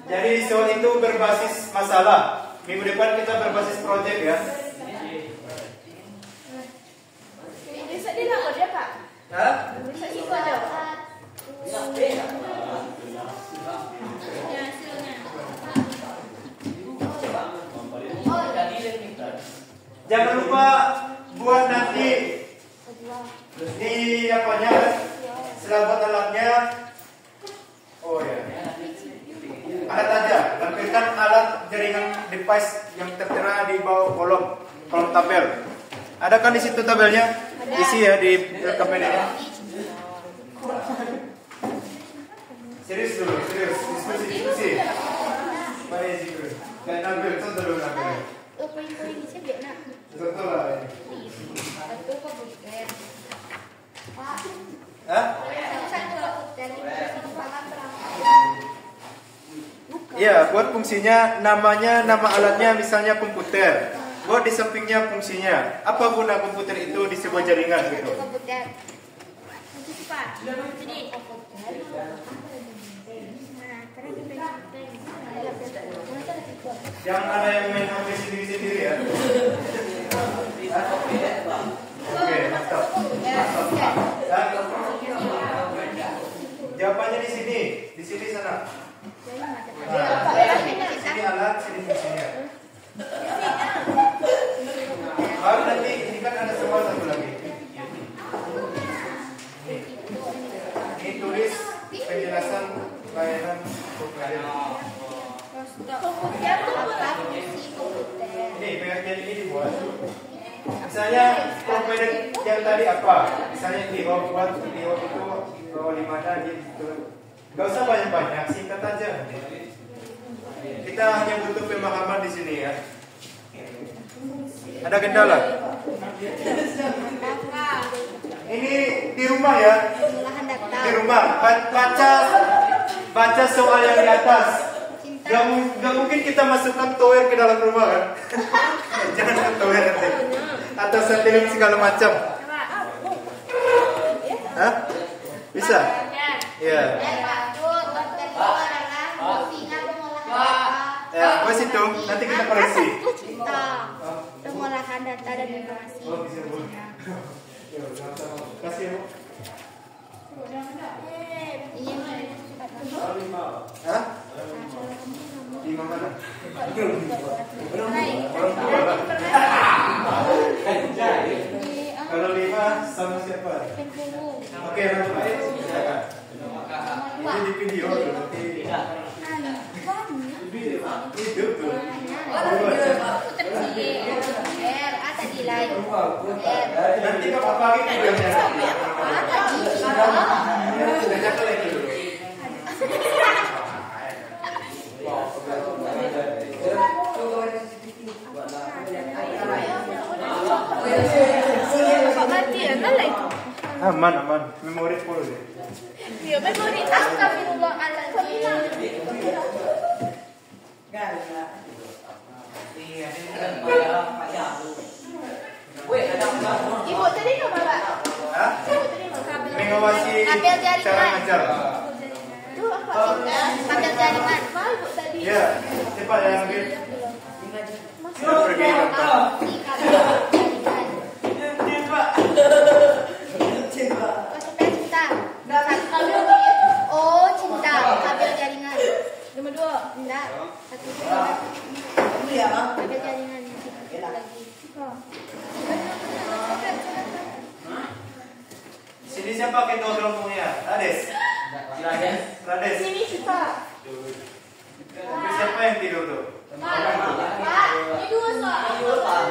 Speaker 1: Jadi soal itu berbasis masalah. Minggu depan kita berbasis project ya.
Speaker 2: Bisa dilakukan dia Pak?
Speaker 1: Hah?
Speaker 2: Bisa ikut aja.
Speaker 1: Jangan lupa buat nanti di apanya selabot alatnya. Oh ya. Alat aja. Lampirkan alat jaringan device yang tertera di bawah kolom tabel. Ada kan di situ tabelnya? Isi ya di LKPD-nya. Serius dulu, serius. Diskusi. Mari diskusi. Dan ambil contoh dulu ambil.
Speaker 2: Poin-poin di sini nak.
Speaker 1: Contoh lah ini.
Speaker 2: Itu kok bukan. Pak.
Speaker 1: Hah?
Speaker 2: Satu dari pangkat
Speaker 1: Iya, buat fungsinya namanya, nama alatnya misalnya komputer. Buat di sampingnya fungsinya. Apa guna komputer itu di sebuah jaringan gitu?
Speaker 2: komputer. Itu Pak. Jadi komputer.
Speaker 1: Jangan ada yang main HP sendiri-sendiri ya. Oke, mantap. Jawabannya di sini sana. Di sini alat, sini fungsinya. Baru nanti ini kan ada soal satu lagi. Ini tulis penjelasan layanan komputer.
Speaker 2: Komputer tuh apa sih komputer?
Speaker 1: Ini pengertian ini dibuat. Misalnya komputer yang tadi apa? Misalnya di bawah buat di bawah itu bawah di mana dia gitu. Gak usah banyak-banyak, singkat aja. Kita hanya butuh pemahaman di sini ya. Ada kendala? Ini di rumah ya.
Speaker 2: Pengolahan data.
Speaker 1: Di rumah baca soal yang di atas. Gak mungkin kita masukkan tower ke dalam rumah kan? Jangan tower nanti. Atau satelit segala macam. Hah? Bisa? Iya. Ya, wes itu. Nanti kita koreksi.
Speaker 2: Pengolahan data dan informasi.
Speaker 1: Kasih ya. Hah? Di mana? Kalau 5 sama siapa? Oke, silakan. Ini di video nanti. Itu tuh. Nanti kamu pakai videonya. Aman, memori full deh.
Speaker 2: Iya, memori. Astagfirullahaladzim. Ibu tadi nama Pak?
Speaker 1: Hah? Mengawasi cara ngajar.
Speaker 2: Itu apa? Kabel jaringan. Mau Ibu tadi?
Speaker 1: Iya, cepat ya ambil. Sudah pergi kantor.
Speaker 2: Cinta. Oh, cinta. Kabel jaringan. Nomor 2. Enggak. Satu kabel jaringan. Lagi.
Speaker 1: Sini siapa ketua kelompoknya? Rades.
Speaker 2: Sini kita.
Speaker 1: Tapi siapa yang tidur tuh?
Speaker 2: Pak, ini dua soal.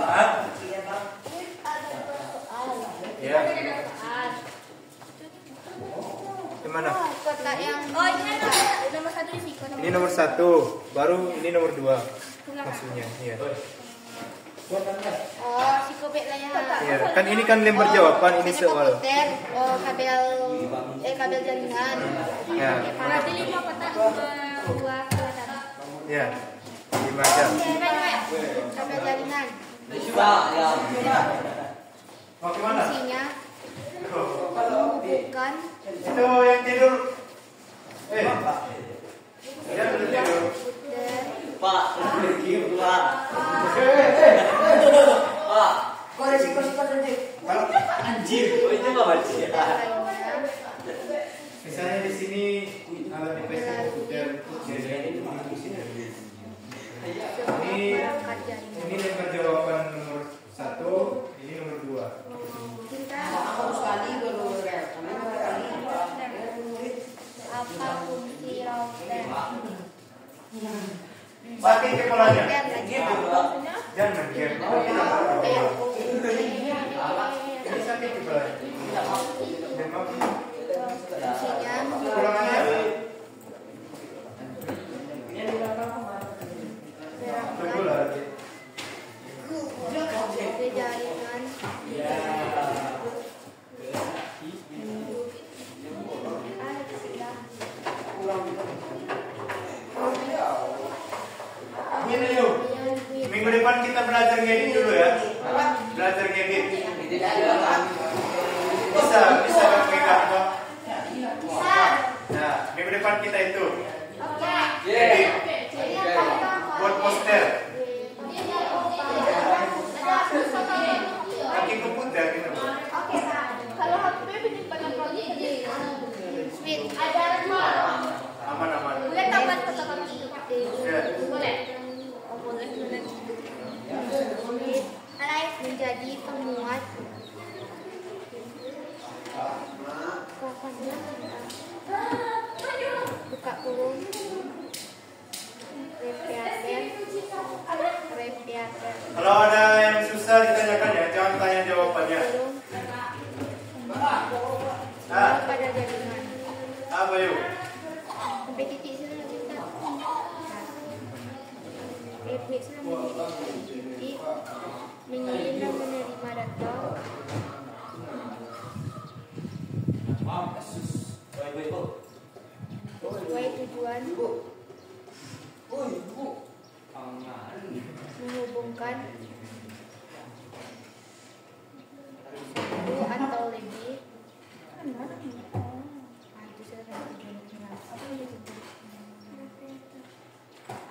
Speaker 1: Hah? Ya. Gimana?
Speaker 2: Kotak yang ini nomor 1 di sini.
Speaker 1: Ini nomor 1, baru ini nomor 2. Maksudnya, iya.
Speaker 2: Oh, psikopet lah ya.
Speaker 1: Iya, kan ini kan lembar jawaban ini soal.
Speaker 2: Komputer, kabel jaringan.
Speaker 1: Ya.
Speaker 2: Berarti 5 kotak, 2 kelihatan.
Speaker 1: Ya. 5 aja.
Speaker 2: Kabel jaringan.
Speaker 1: Mau kemana?
Speaker 2: Isinya menghubungkan
Speaker 1: Itu yang tidur. Dia belum tidur. Misalnya di sini alat device komputer. Ini lembar jawaban nomor 1, ini nomor 2.
Speaker 2: apa fungsi router?
Speaker 1: Pakai kepalanya. Jangan
Speaker 2: Iya.
Speaker 1: Ini sakit kepalanya. Memang
Speaker 2: Fungsinya
Speaker 1: kurangannya betul lah.
Speaker 2: jaringan.
Speaker 1: Ini yuk. Minggu depan kita belajar ngedit dulu ya. Belajar ngedit. Bisa kan pegang Pak? Nah, minggu depan kita itu edit buat poster. Pakai komputer gitu.
Speaker 2: Oke, Pak. Kalau HP penyimpanan kami di Sweet. Ada
Speaker 1: Aman.
Speaker 2: boleh tambah fotokopi.
Speaker 1: Ya.
Speaker 2: Boleh. Oh, boleh.
Speaker 1: Bayu?
Speaker 2: Sampai titik sana kita. Repeat selama titik. Mengirim dan menerima data. Sesuai tujuan. Menghubungkan satu atau lebih.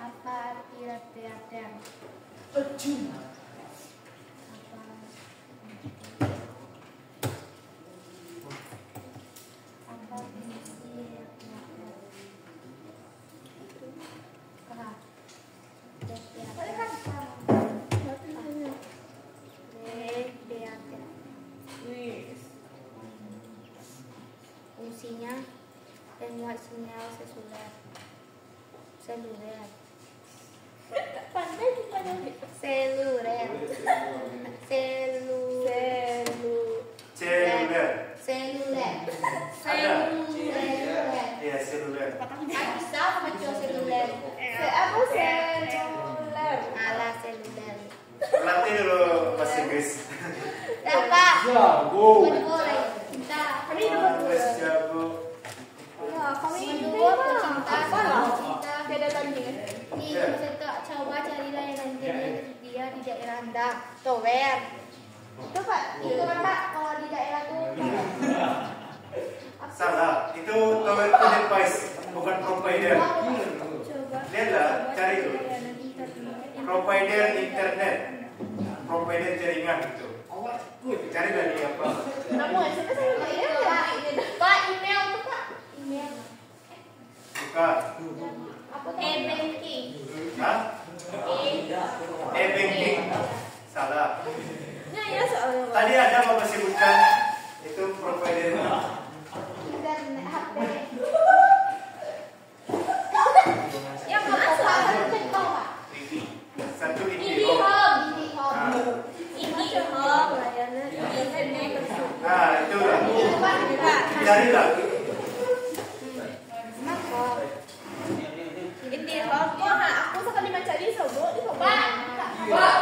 Speaker 2: Apa arti latihan? Apa fungsi fungsinya membuat sinyal seluler. Pandai kita seluler.
Speaker 1: Iya, seluler.
Speaker 2: Bisa macam seluler. Apa seluler? Alah seluler.
Speaker 1: Latih dulu bahasa Inggris.
Speaker 2: Dapat.
Speaker 3: Jago.
Speaker 2: Boleh. Cinta. Kami dua.
Speaker 1: Wes jago.
Speaker 2: Ya, kami dua cinta. Cinta. Beda lagi. Ini kita coba cari layanan dia di daerah Anda. Tower. Itu Pak, itu kan Pak kalau di daerah tuh.
Speaker 1: Salah, itu tower device, bukan provider.
Speaker 2: Coba.
Speaker 1: Lihatlah, cari dulu. Provider internet, provider jaringan itu. Cari lagi apa?
Speaker 2: Kamu SMS sama email ya? Pak, email tuh Pak. Email.
Speaker 1: Bukan.
Speaker 2: Apa tuh? E-banking.
Speaker 1: Hah? E-banking. Salah.
Speaker 2: Ya soalnya.
Speaker 1: Tadi ada Bapak sebutkan itu providernya.
Speaker 2: Internet HP. Yang mana satu centong Pak?
Speaker 1: Satu
Speaker 2: Ini
Speaker 1: ini.
Speaker 2: home.
Speaker 1: Nah,
Speaker 2: Ini home. Layanan internet.
Speaker 1: nah itu lah.
Speaker 2: Pak.
Speaker 1: Carilah.
Speaker 2: Kenapa? Ini home. Kok aku sekali mencari sobo di Pak. Pak.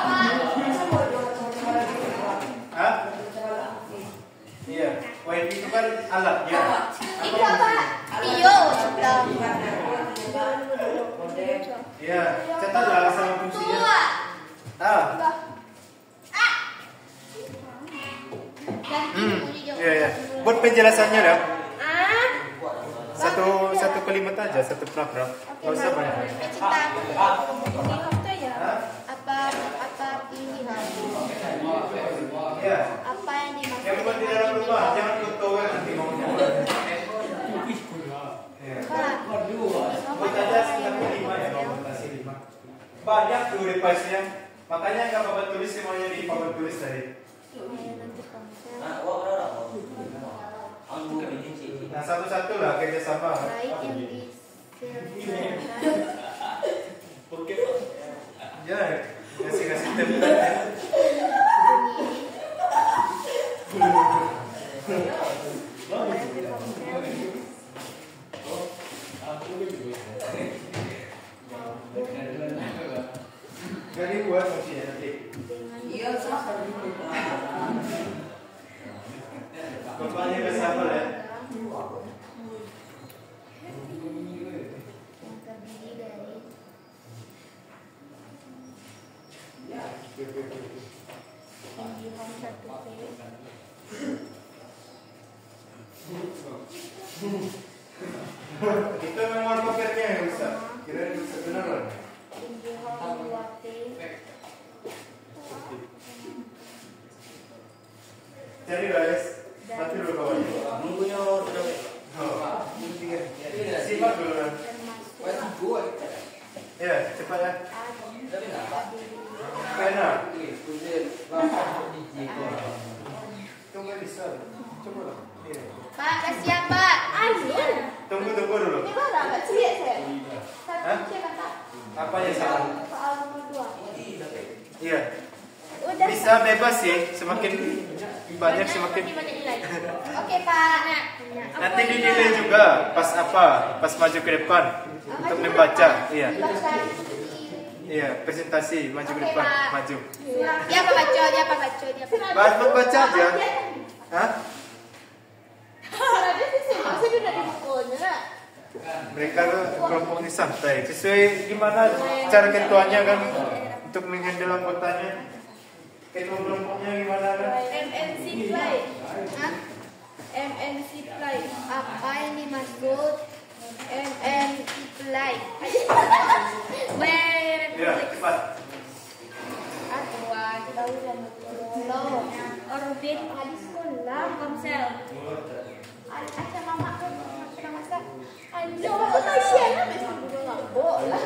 Speaker 1: Hah? Iya. Wifi itu kan alatnya.
Speaker 2: Itu apa? Video.
Speaker 1: Iya. Catatlah sama fungsinya.
Speaker 2: Tua.
Speaker 1: Ah. Iya, iya. Buat penjelasannya dah. Satu kalimat aja, satu paragraf. Enggak usah banyak.
Speaker 2: Cinta aku. Ini waktu ya. Apa ini
Speaker 1: Iya.
Speaker 2: apa yang dimaksud?
Speaker 1: Yang buat di dalam rumah, jangan tutup nanti ngomongnya. Iya.
Speaker 2: Pak.
Speaker 1: Buat aja satu 5 ya, komputasi 5. Banyak tuh device-nya. Makanya nggak Bapak tulis semuanya di Bapak tulis tadi. Nah, satu-satu lah kerjasama.
Speaker 2: Baik yang
Speaker 1: Ya, kasih template ya. Jadi buat fungsinya nanti.
Speaker 6: Iya, sama.
Speaker 1: Bapaknya udah sabar ya.
Speaker 2: yang terdiri dari tinggi home 1P.
Speaker 1: Itu memang pokernya yang bisa. Kira bisa beneran.
Speaker 2: Tinggi home 2P.
Speaker 1: Jadi guys, mati dulu kawan.
Speaker 3: Nunggunya sudah.
Speaker 1: Simak dulu kan.
Speaker 2: Termasuk
Speaker 1: Ya, cepat ya.
Speaker 2: A,
Speaker 1: Pena.
Speaker 2: B,
Speaker 1: Tunggu bisa. Coba lah. Iya.
Speaker 2: Pak, kasih ya Pak.
Speaker 1: Tunggu dulu.
Speaker 2: Ini mana? Nggak cek saya.
Speaker 1: Hah?
Speaker 2: Satu cek kata.
Speaker 1: Apa yang salah?
Speaker 2: Soal nomor 2.
Speaker 1: Iya.
Speaker 2: Udah.
Speaker 1: Bisa bebas sih, semakin banyak semakin.
Speaker 2: Oke Pak.
Speaker 1: Nanti dinilai juga pas apa? Pas maju ke depan untuk membaca. Iya. Iya, presentasi maju ke depan, maju.
Speaker 2: Dia apa baca?
Speaker 1: Baca aja. Hah? Mereka kelompoknya santai. Sesuai gimana cara ketuanya kan untuk menghandle anggotanya. Ketua kelompoknya gimana kan?
Speaker 2: MNC Play. MNC Play. Apa yang dimaksud MNC Play?
Speaker 1: Ya, cepat.
Speaker 2: Orbit di sekolah Komsel. Ada mama pun pernah masak. Aduh, tak siapa mesti ngabuk lah.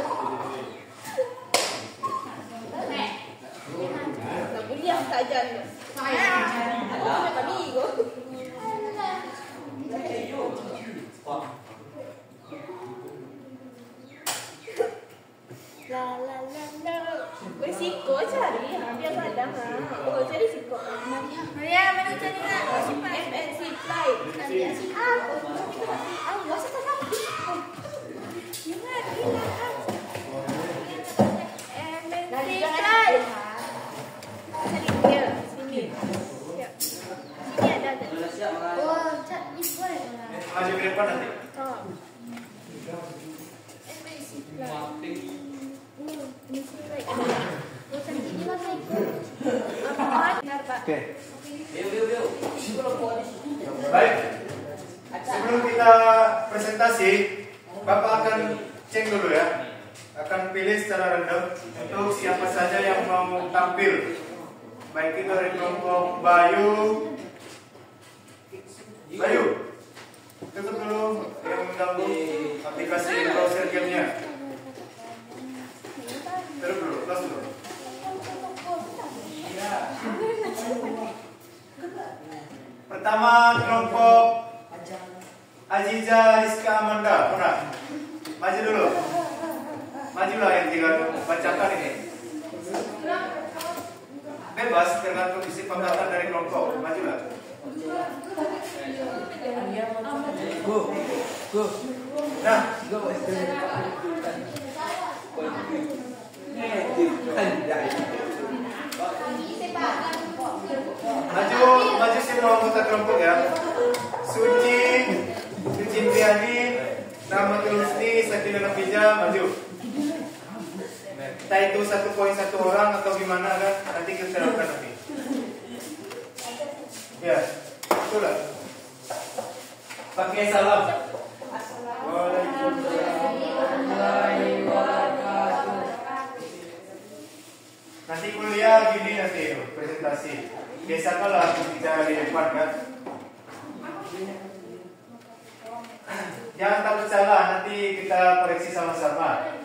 Speaker 2: Nak boleh saja. Aku punya kami go. La la la la. Bersiko cari, dia kadang oh cari siko. Maria, mana cari nak? MNC Play. Wasa tak nak. Ingat, MNC Play. Cari dia sini. Ya. Sini ada. Oh, cak ni boleh.
Speaker 1: Maju ke depan nanti.
Speaker 2: Oh. MNC Play.
Speaker 1: Oke. Baik. Sebelum kita presentasi, Bapak akan cek dulu ya. Akan pilih secara random untuk siapa saja yang mau tampil. Baik itu dari kelompok Bayu. Tutup dulu yang mengganggu aplikasi browser gamenya. Terus dulu, close dulu. Pertama kelompok Aziza Rizka Amanda, pernah? Maju dulu. Majulah yang tiga bacakan ini. Bebas tergantung isi pembahasan dari kelompok. Majulah. Nah, maju semua anggota kelompok ya. Suci Triani, Rahmatul Husni, Sakina Nafija, maju. Entah itu 1 poin 1 orang atau gimana kan, nanti kita lakukan nanti. Ya, itulah. Pakai salam. Nanti kuliah gini nanti presentasi. Biasakanlah bicara di depan kan. Jangan takut salah, nanti kita koreksi sama-sama.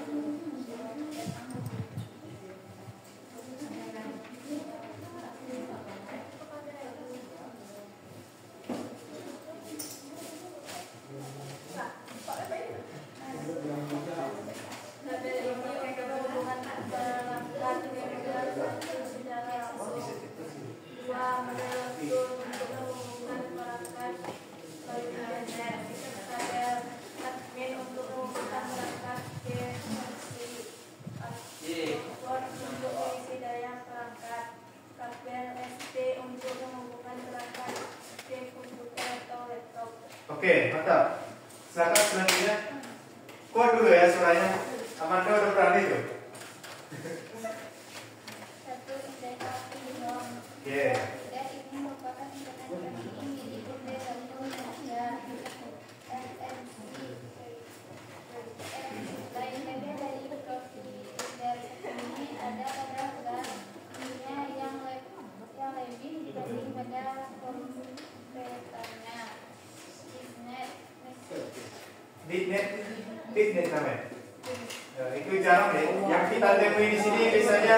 Speaker 1: Oke, mantap. Silakan selanjutnya. Kuat dulu ya suaranya. Amanda udah berani tuh. Oke. Bitnet namanya. Nah, itu jarang deh. Yang kita temui di sini biasanya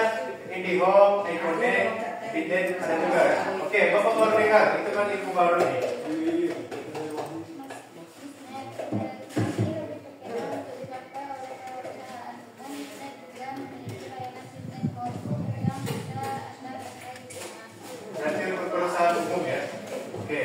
Speaker 1: IndiHome, iConnect, Bitnet ada juga. Oke, Bapak baru dengar. Itu kan info baru nih. Berarti untuk perusahaan umum ya. Oke.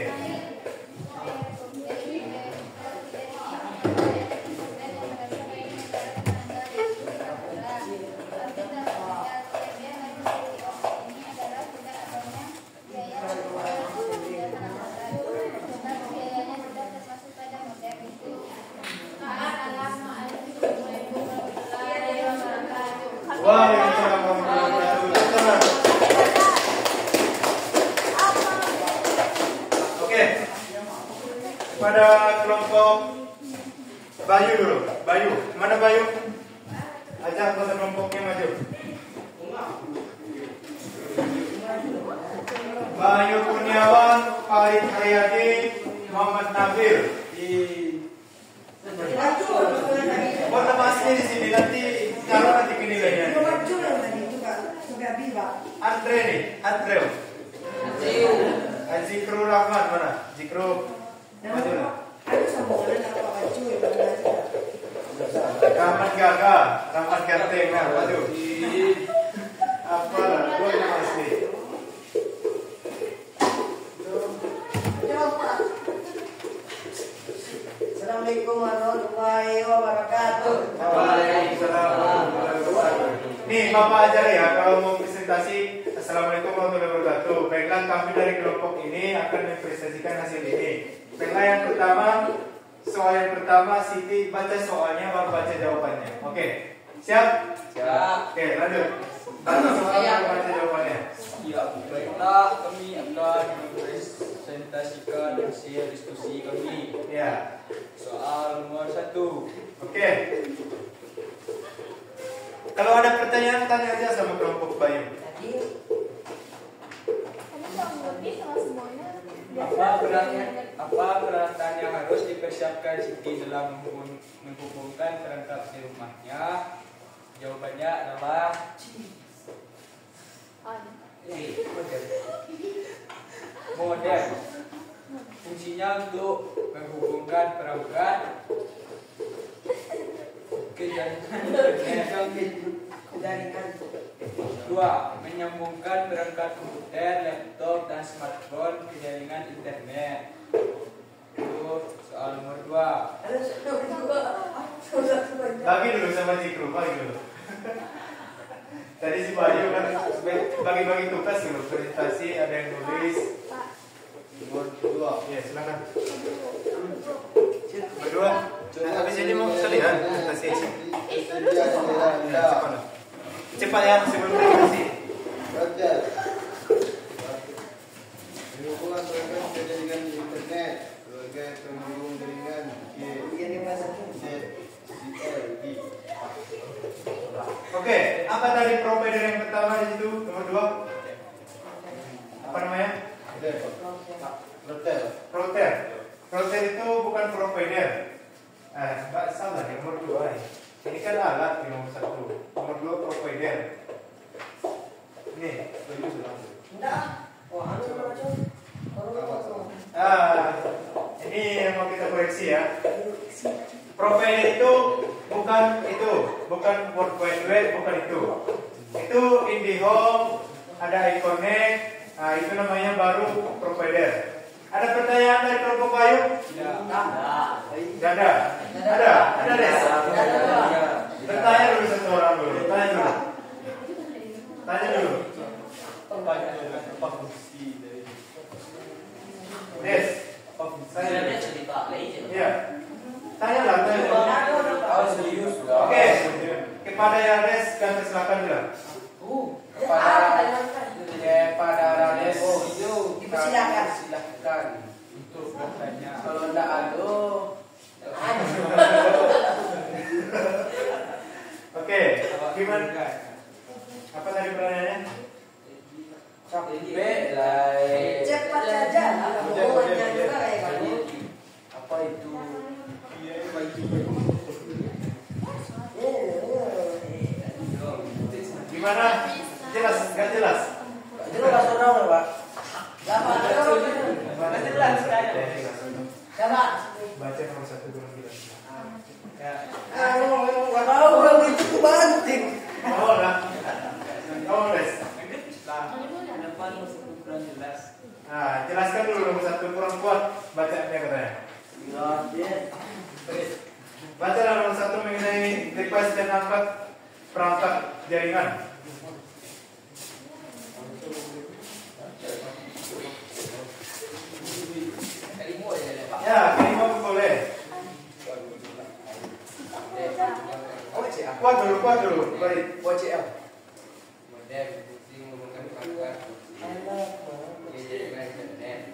Speaker 1: kepada kelompok Bayu dulu. Bayu, mana Bayu? Ajak anggota kelompoknya maju. Bayu Kurniawan, Farid Haryadi, Muhammad Nabil. Oh, tempatnya di sini nanti calon nanti penilaiannya. Andre nih, Andrew. Zikru Rahman mana? Zikru. Maju lah. Rahmat Gaga, Rahmat Ganteng, nah, maju. Apa lah, gue pasti.
Speaker 6: Assalamualaikum warahmatullahi wabarakatuh.
Speaker 1: Waalaikumsalam warahmatullahi wabarakatuh. Nih, Bapak ajar ya kalau mau presentasi. Assalamualaikum warahmatullahi wabarakatuh. Baiklah, kami dari kelompok ini akan mempresentasikan hasil ini. Baiklah, yang pertama, soal yang pertama, Siti baca soalnya, baru baca jawabannya. Oke, siap?
Speaker 3: Siap.
Speaker 1: Oke, lanjut. Baca soalnya, baru baca jawabannya.
Speaker 3: Ya, baiklah, kami akan mempresentasikan hasil diskusi kami.
Speaker 1: Ya.
Speaker 3: Soal nomor 1.
Speaker 1: Oke. Kalau ada pertanyaan, tanya aja sama kelompok Bayu.
Speaker 3: Apa peralatan yang harus dipersiapkan Siti dalam menghubungkan perangkat di rumahnya? Jawabannya adalah modem. Fungsinya untuk menghubungkan perangkat ke jaringan. 2. Menyambungkan perangkat komputer, laptop, dan smartphone ke jaringan internet. Itu soal nomor 2.
Speaker 1: Bagi dulu sama Zikru, bagi dulu. Tadi si Bayu kan bagi-bagi tugas dulu, presentasi, ada yang nulis. Nomor 2. Ya, silakan. Berdua. Habis ini mau sekalian presentasi. Cepat ya, sebelum presentasi.
Speaker 7: Hubungan perangkat ke jaringan internet sebagai penghubung jaringan
Speaker 1: Oke, apa tadi provider yang pertama di situ? Nomor 2. Apa namanya? Router. Router itu bukan provider. Mbak salah di nomor 2 ini. Ini kan alat di nomor 1. Nomor 2 provider. Ini, ini yang mau kita koreksi ya. Provider itu bukan World Wide Web, bukan itu. Itu IndiHome, ada iConnect, itu namanya baru provider. Ada pertanyaan dari kelompok Bayu? Tidak ada. Ada deh. Bertanya dulu satu orang dulu. Tanya dulu.
Speaker 3: Apa fungsi dari
Speaker 1: Des. Iya. Tanya lah.
Speaker 3: serius?
Speaker 1: Oke. Kepada yang Des, kami silakan bilang.
Speaker 3: Kepada Rades,
Speaker 6: Silakan
Speaker 3: untuk bertanya.
Speaker 6: kalau enggak
Speaker 1: Oke. Gimana? Apa tadi pertanyaannya?
Speaker 3: Capek lah.
Speaker 6: cepat saja hubungannya juga kayak kamu.
Speaker 3: Apa itu?
Speaker 1: Gimana? Jelas? Gak jelas?
Speaker 6: Jelas orang Pak. Lama jelas coba.
Speaker 1: Baca nomor 1 dulu kita.
Speaker 6: Nggak tahu kalau itu banting.
Speaker 1: Oh lah. Oh Des. Jelaskan dulu nomor 1 kurang kuat bacanya katanya. Baca nomor 1 mengenai device dan angkat perangkat jaringan. Ya, kelima boleh. Kuat dulu. Baik.
Speaker 3: OCL. Modem fungsi menghubungkan perangkat ke jaringan internet.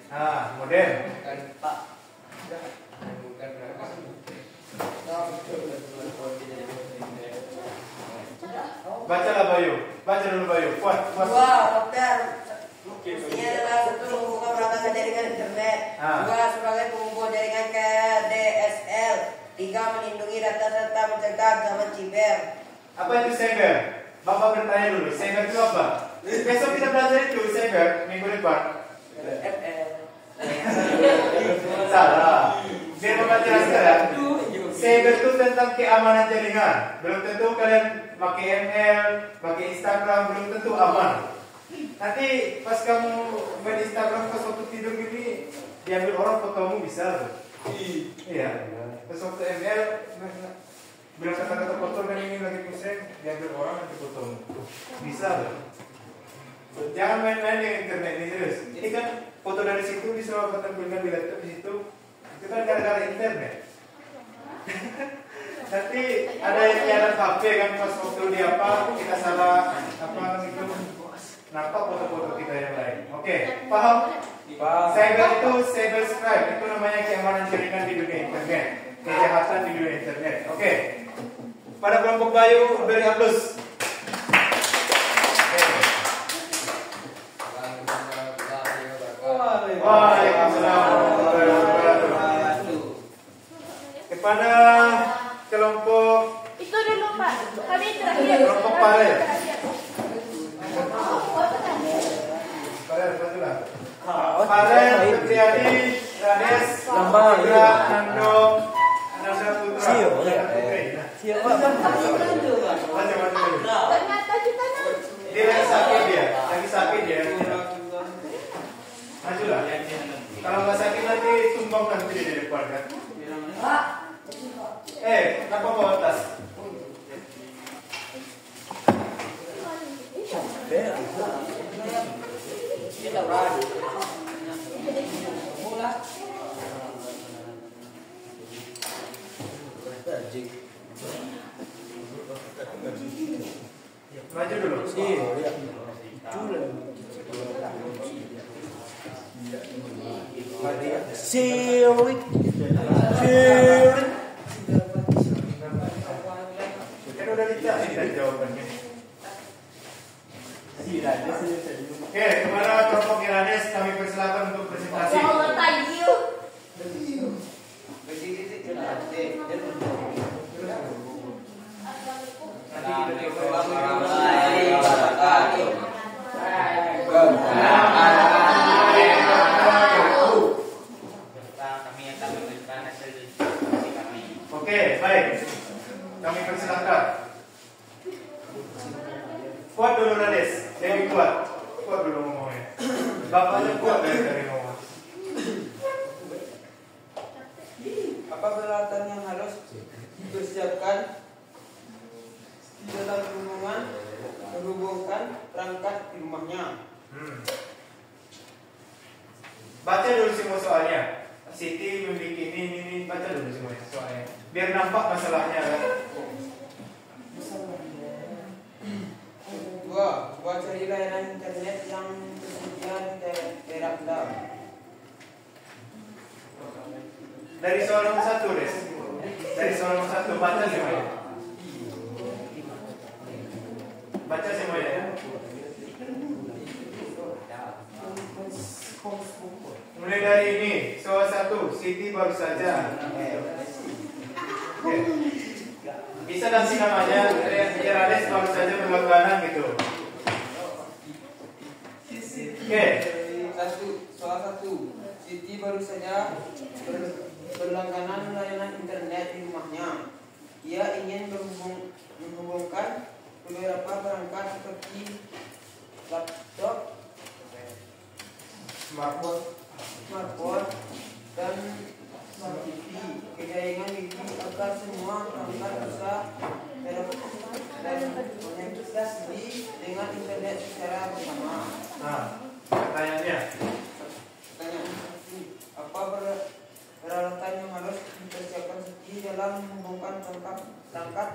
Speaker 1: Modem.
Speaker 3: Bukan Pak.
Speaker 1: Bacalah Bayu. Baca dulu Bayu. Kuat.
Speaker 6: Dua, dokter. Ini adalah satu membuka perangkat jaringan internet. Dua, sebagai pengumpul jaringan ke DSL. Tiga, melindungi data serta mencegah ancaman siber.
Speaker 1: Apa itu cyber? Bapak bertanya dulu. Cyber itu apa? Besok kita belajar itu cyber minggu depan. Salah. Biar Bapak jelaskan ya. Cyber itu tentang keamanan jaringan. Belum tentu kalian pakai ML, pakai Instagram, belum tentu aman. Nanti pas kamu main Instagram pas waktu tidur gini, diambil orang fotomu bisa. Iya. Pas waktu ML, bilang kata-kata kotor dan ini lagi pusing, diambil orang nanti fotomu. Bisa. Jangan main-main dengan internet ini serius. Ini kan foto dari situ bisa tampilkan di laptop di situ. Itu kan gara-gara internet. Nanti ada yang nyadar HP kan pas waktu di apa kita salah apa gitu nampak foto-foto kita yang lain. Oke, paham? Cyber itu cyberscribe itu namanya keamanan jaringan di dunia internet, kejahatan di dunia internet. Oke, pada kelompok Bayu beri aplaus. Waalaikumsalam warahmatullahi wabarakatuh. Kepada kelompok
Speaker 2: Itu dulu Pak. Kami terakhir.
Speaker 1: Kelompok Pare. Pare, Fitriadi, Rades, Indra, Nando, Ananda Putra.
Speaker 2: Ternyata kita
Speaker 1: Dia lagi sakit dia. Majulah. Kalau nggak sakit nanti tumbang nanti di depan kan. Kenapa bawa tas? Maju dulu. Kan udah dicari dari jawabannya. Oke, kepada kelompok Iranes kami persilakan untuk presentasi. Oke, baik. Kami persilakan. Kuat dulu Rades, jadi kuat dulu ngomongnya. Bapaknya kuat dari ngomong.
Speaker 3: Apa peralatan yang harus dipersiapkan di dalam menghubungkan perangkat di rumahnya?
Speaker 1: Baca dulu semua soalnya. Siti membuat ini baca dulu semua soalnya. Biar nampak masalahnya kan.
Speaker 3: Dua, cari layanan internet yang tersedia di daerah Anda.
Speaker 1: Dari soal nomor 1, Des. Dari soal nomor 1 baca semuanya. Baca semuanya ya. Mulai dari ini, soal 1, Siti baru saja. Bisa kasih namanya, biar Ades baru saja berlangganan gitu. Oke.
Speaker 3: Soal 1, Siti baru saja berlangganan layanan internet di rumahnya. Ia ingin menghubungkan beberapa perangkat seperti laptop, smartphone, dan smart TV ke jaringan wifi agar semua perangkat bisa terintegrasi dengan internet secara bersama.
Speaker 1: Nah, pertanyaannya.
Speaker 3: Apa peralatan yang harus dipersiapkan Siti dalam menghubungkan perangkat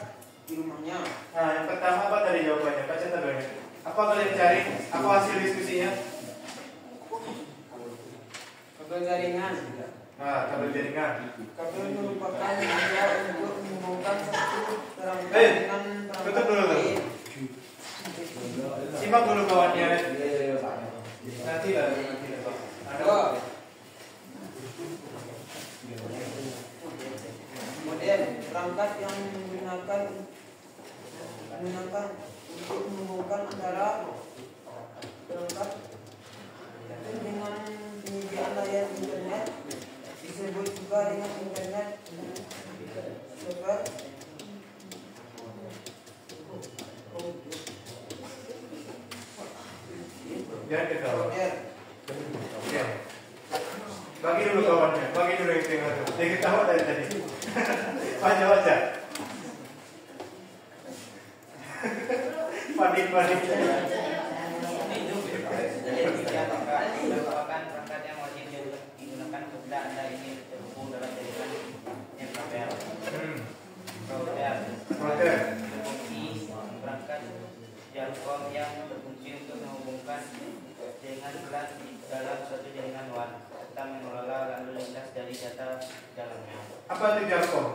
Speaker 3: di rumahnya?
Speaker 1: Nah, yang pertama apa tadi jawabannya? Baca tabelnya. Apa kalian cari? Apa hasil diskusinya?
Speaker 3: Kabel jaringan.
Speaker 1: Nah, kabel jaringan.
Speaker 3: Kabel merupakan media untuk menghubungkan satu perangkat dengan
Speaker 1: Tutup
Speaker 3: perangkat
Speaker 1: dulu.
Speaker 3: lain.
Speaker 1: simak dulu kawannya. Nanti lah. Ada.
Speaker 6: Kemudian perangkat yang digunakan untuk menghubungkan antara perangkat dengan penyediaan layar internet disebut juga dengan internet server.
Speaker 1: Jangan ketawa. Ya. Bagi dulu kawannya, bagi dulu yang tengah tuh. Dia ketawa dari tadi. Baca. Panik.
Speaker 8: Merupakan perangkat yang wajib digunakan ketika Anda ingin terhubung dalam jaringan yang kabel. Router berfungsi perangkat Jalcom yang berfungsi untuk menghubungkan jaringan LAN dalam suatu jaringan WAN serta mengelola lalu lintas dari data dalamnya.
Speaker 1: Apa itu Jalcom?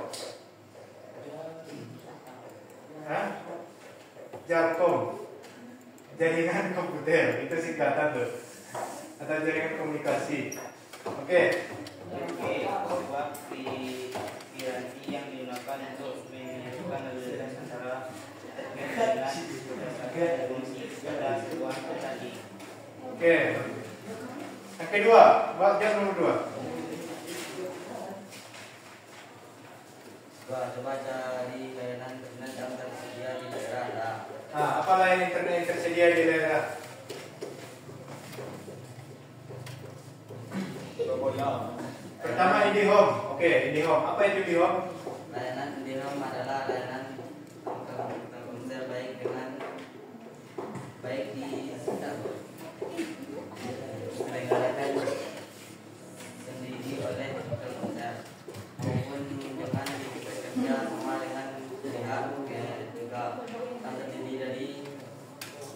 Speaker 1: Jalcom, jaringan komputer, itu singkatan tuh, atau jaringan komunikasi. Oke.
Speaker 8: Sebuah piranti yang digunakan untuk menyatukan lalu lintas antara segmen jaringan berdasarkan fungsi pada sebuah tadi.
Speaker 1: Oke. Yang kedua, bagian nomor 2.
Speaker 8: Coba cari layanan internet yang tersedia di daerah Anda.
Speaker 1: Apa layanan internet yang tersedia di daerah? Pertama IndiHome. Oke, IndiHome. Apa itu IndiHome?
Speaker 8: Layanan IndiHome adalah layanan Telkomsel baik di diselenggarakan sendiri oleh Telkomsel maupun dengan bekerja sama dengan pihak juga yang terdiri dari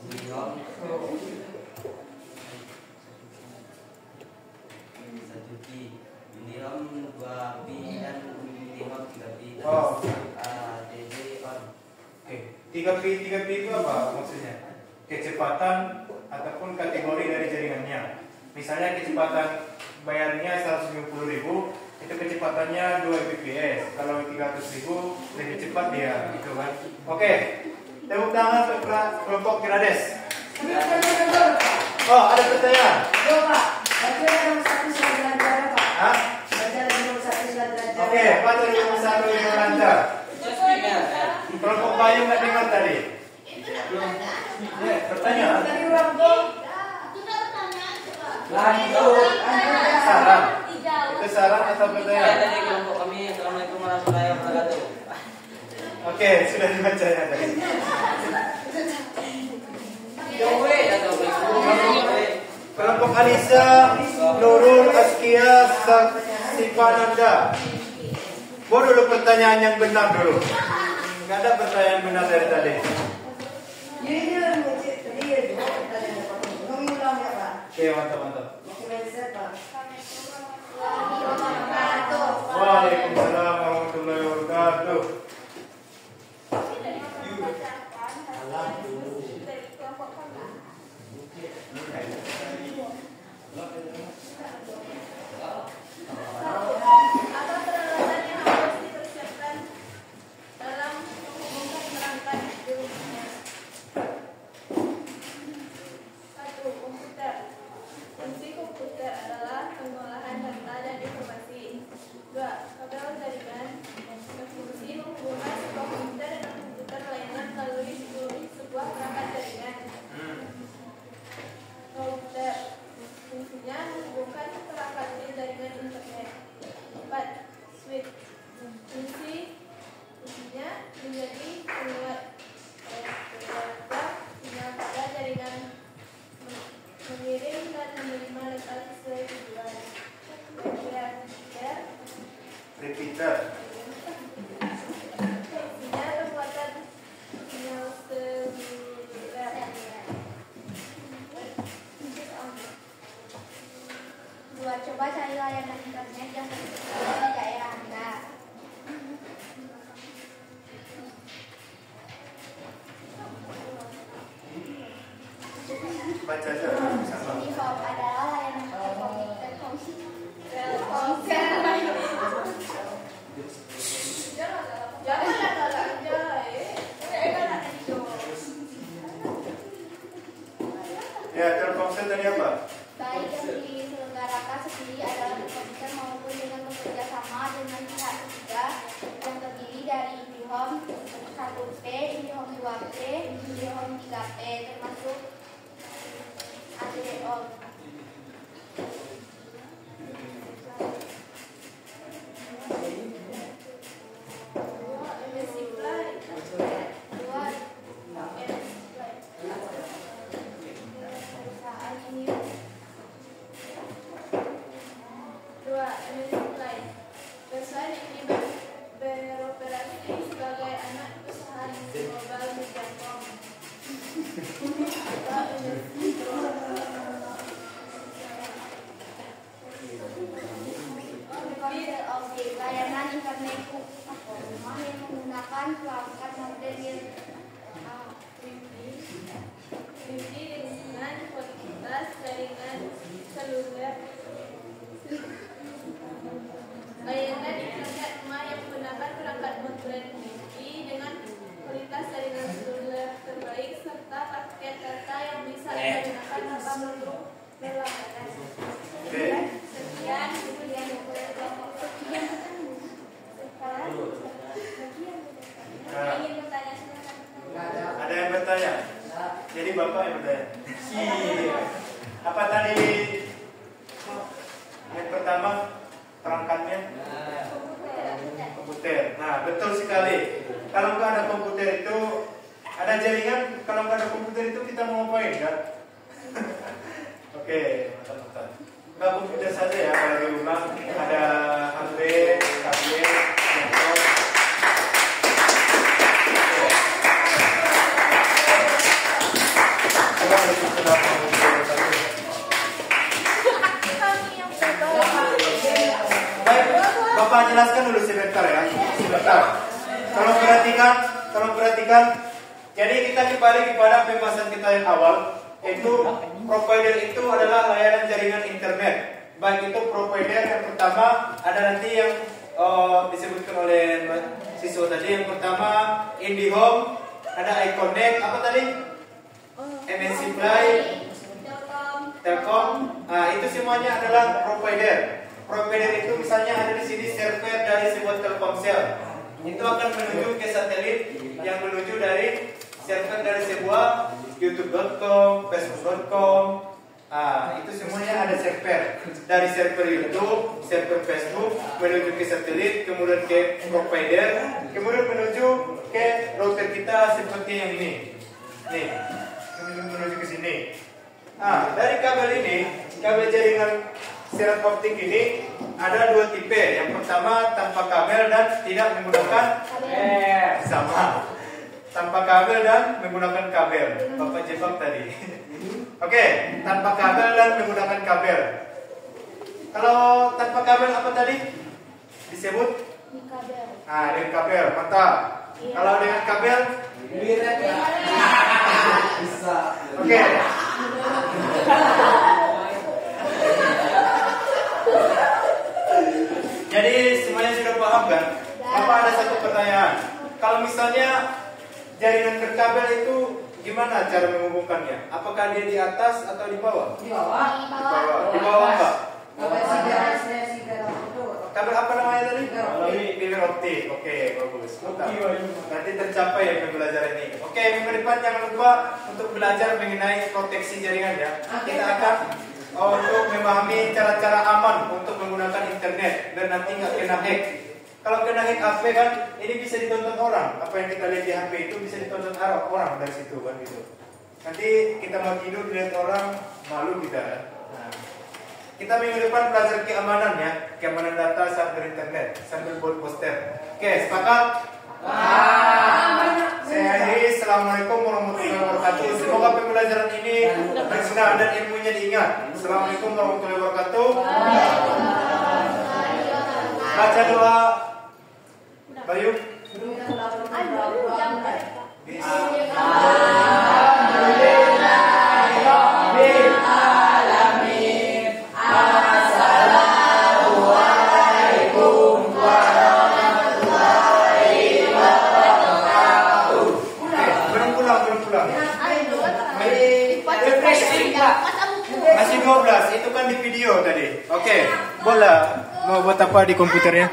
Speaker 8: IndiHome 1P, IndiHome 2P dan IndiHome 3P.
Speaker 1: Oh.
Speaker 8: ADB on.
Speaker 1: Oke. 3P itu apa maksudnya? Kecepatan ataupun kategori dari jaringannya. Misalnya kecepatan bayarnya 150.000, itu kecepatannya 2 Mbps. Kalau 300.000 lebih cepat dia, gitu kan? Oke. Tepuk tangan untuk kelompok Kirades. Oh, ada pertanyaan? Oke, baca nomor 1 yang lancar. Kelompok Bayu nggak dengar tadi? Pertanyaan. Saran. Itu saran atau pertanyaan?
Speaker 8: Dari kelompok kami, Assalamualaikum warahmatullahi wabarakatuh.
Speaker 1: Oke, sudah dibaca ya tadi. Kelompok Alisa, Nurul, Askia, Sipananda. Buat dulu pertanyaan yang benar dulu. Nggak ada pertanyaan benar dari tadi. Oke, mantap. Waalaikumsalam warahmatullahi wabarakatuh. Repeater.
Speaker 2: Coba cari layanan internet yang tersedia di daerah Anda.
Speaker 1: baca saja sama.
Speaker 2: IndiHome adalah layanan Telkomsel.
Speaker 1: Ya, Telkomsel tadi apa?
Speaker 2: Baik yang diselenggarakan sendiri adalah Telkomsel maupun dengan bekerja sama dengan pihak ketiga yang terdiri dari IndiHome 1P, IndiHome 2P, IndiHome 3P termasuk ADO. Layanan internet rumah yang menggunakan perangkat modern
Speaker 9: Wifi dengan kualitas jaringan seluler. Layanan internet rumah yang menggunakan perangkat modern Wifi dengan kualitas jaringan seluler terbaik serta paket data yang bisa digunakan tanpa perlu berlangganan. Sekian.
Speaker 1: Ada yang bertanya? Jadi Bapak yang bertanya. Apa tadi? Yang pertama perangkatnya komputer. Nah, betul sekali. Kalau nggak ada komputer itu ada jaringan. Kalau nggak ada komputer itu kita mau ngapain kan? Oke, mantap. Nggak komputer saja ya, kalau di rumah ada HP, tablet, laptop. Baik, Bapak jelaskan dulu sebentar ya. Sebentar. Tolong perhatikan. Jadi kita kembali kepada pembahasan kita yang awal, yaitu provider itu adalah layanan jaringan internet. Baik itu provider yang pertama ada nanti yang disebutkan oleh siswa tadi. Yang pertama IndiHome, ada iConnect, apa tadi? MNC Play, Telkom. Nah, itu semuanya adalah provider. Provider itu misalnya ada di sini server dari sebuah Telkomsel. Itu akan menuju ke satelit yang menuju dari server dari sebuah YouTube.com, Facebook.com. Itu semuanya ada server. Dari server YouTube, server Facebook menuju ke satelit, kemudian ke provider, kemudian menuju ke router kita seperti yang ini. Nih, menuju ke sini. Dari kabel ini, kabel jaringan siaran optik ini ada dua tipe. Yang pertama tanpa kabel dan tidak menggunakan sama. Tanpa kabel dan menggunakan kabel. Bapak jebak tadi. Oke, tanpa kabel dan menggunakan kabel. Kalau tanpa kabel apa tadi? Disebut?
Speaker 2: kabel.
Speaker 1: Dengan kabel, mantap.
Speaker 2: Iya.
Speaker 1: Kalau dengan kabel?
Speaker 7: Bisa.
Speaker 1: Oke. Jadi semuanya sudah paham kan? Bapak ada satu pertanyaan. Kalau misalnya jaringan berkabel itu gimana cara menghubungkannya? Apakah dia di atas atau di bawah?
Speaker 6: Di bawah.
Speaker 1: Di bawah apa? Kabel apa namanya tadi? Fiber optik. Oke, bagus. Nanti tercapai ya pembelajaran ini. Oke, minggu depan jangan lupa untuk belajar mengenai proteksi jaringan ya. Kita akan untuk memahami cara-cara aman untuk menggunakan internet dan nanti nggak kena hack. Kalau kena hack HP kan, ini bisa ditonton orang. Apa yang kita lihat di HP itu bisa ditonton orang dari situ kan gitu. Nanti kita mau tidur lihat orang, malu kita. Nah, kita minggu depan belajar keamanan ya, keamanan data saat berinternet sambil buat poster. Oke, sepakat? Saya akhiri. Assalamualaikum warahmatullahi wabarakatuh. Semoga pembelajaran ini berguna dan ilmunya diingat. Assalamualaikum warahmatullahi wabarakatuh. Baca doa. Bayu. Bismillahirrahmanirrahim. Masih 12, itu kan di video tadi. Oke, bola mau buat apa di komputernya?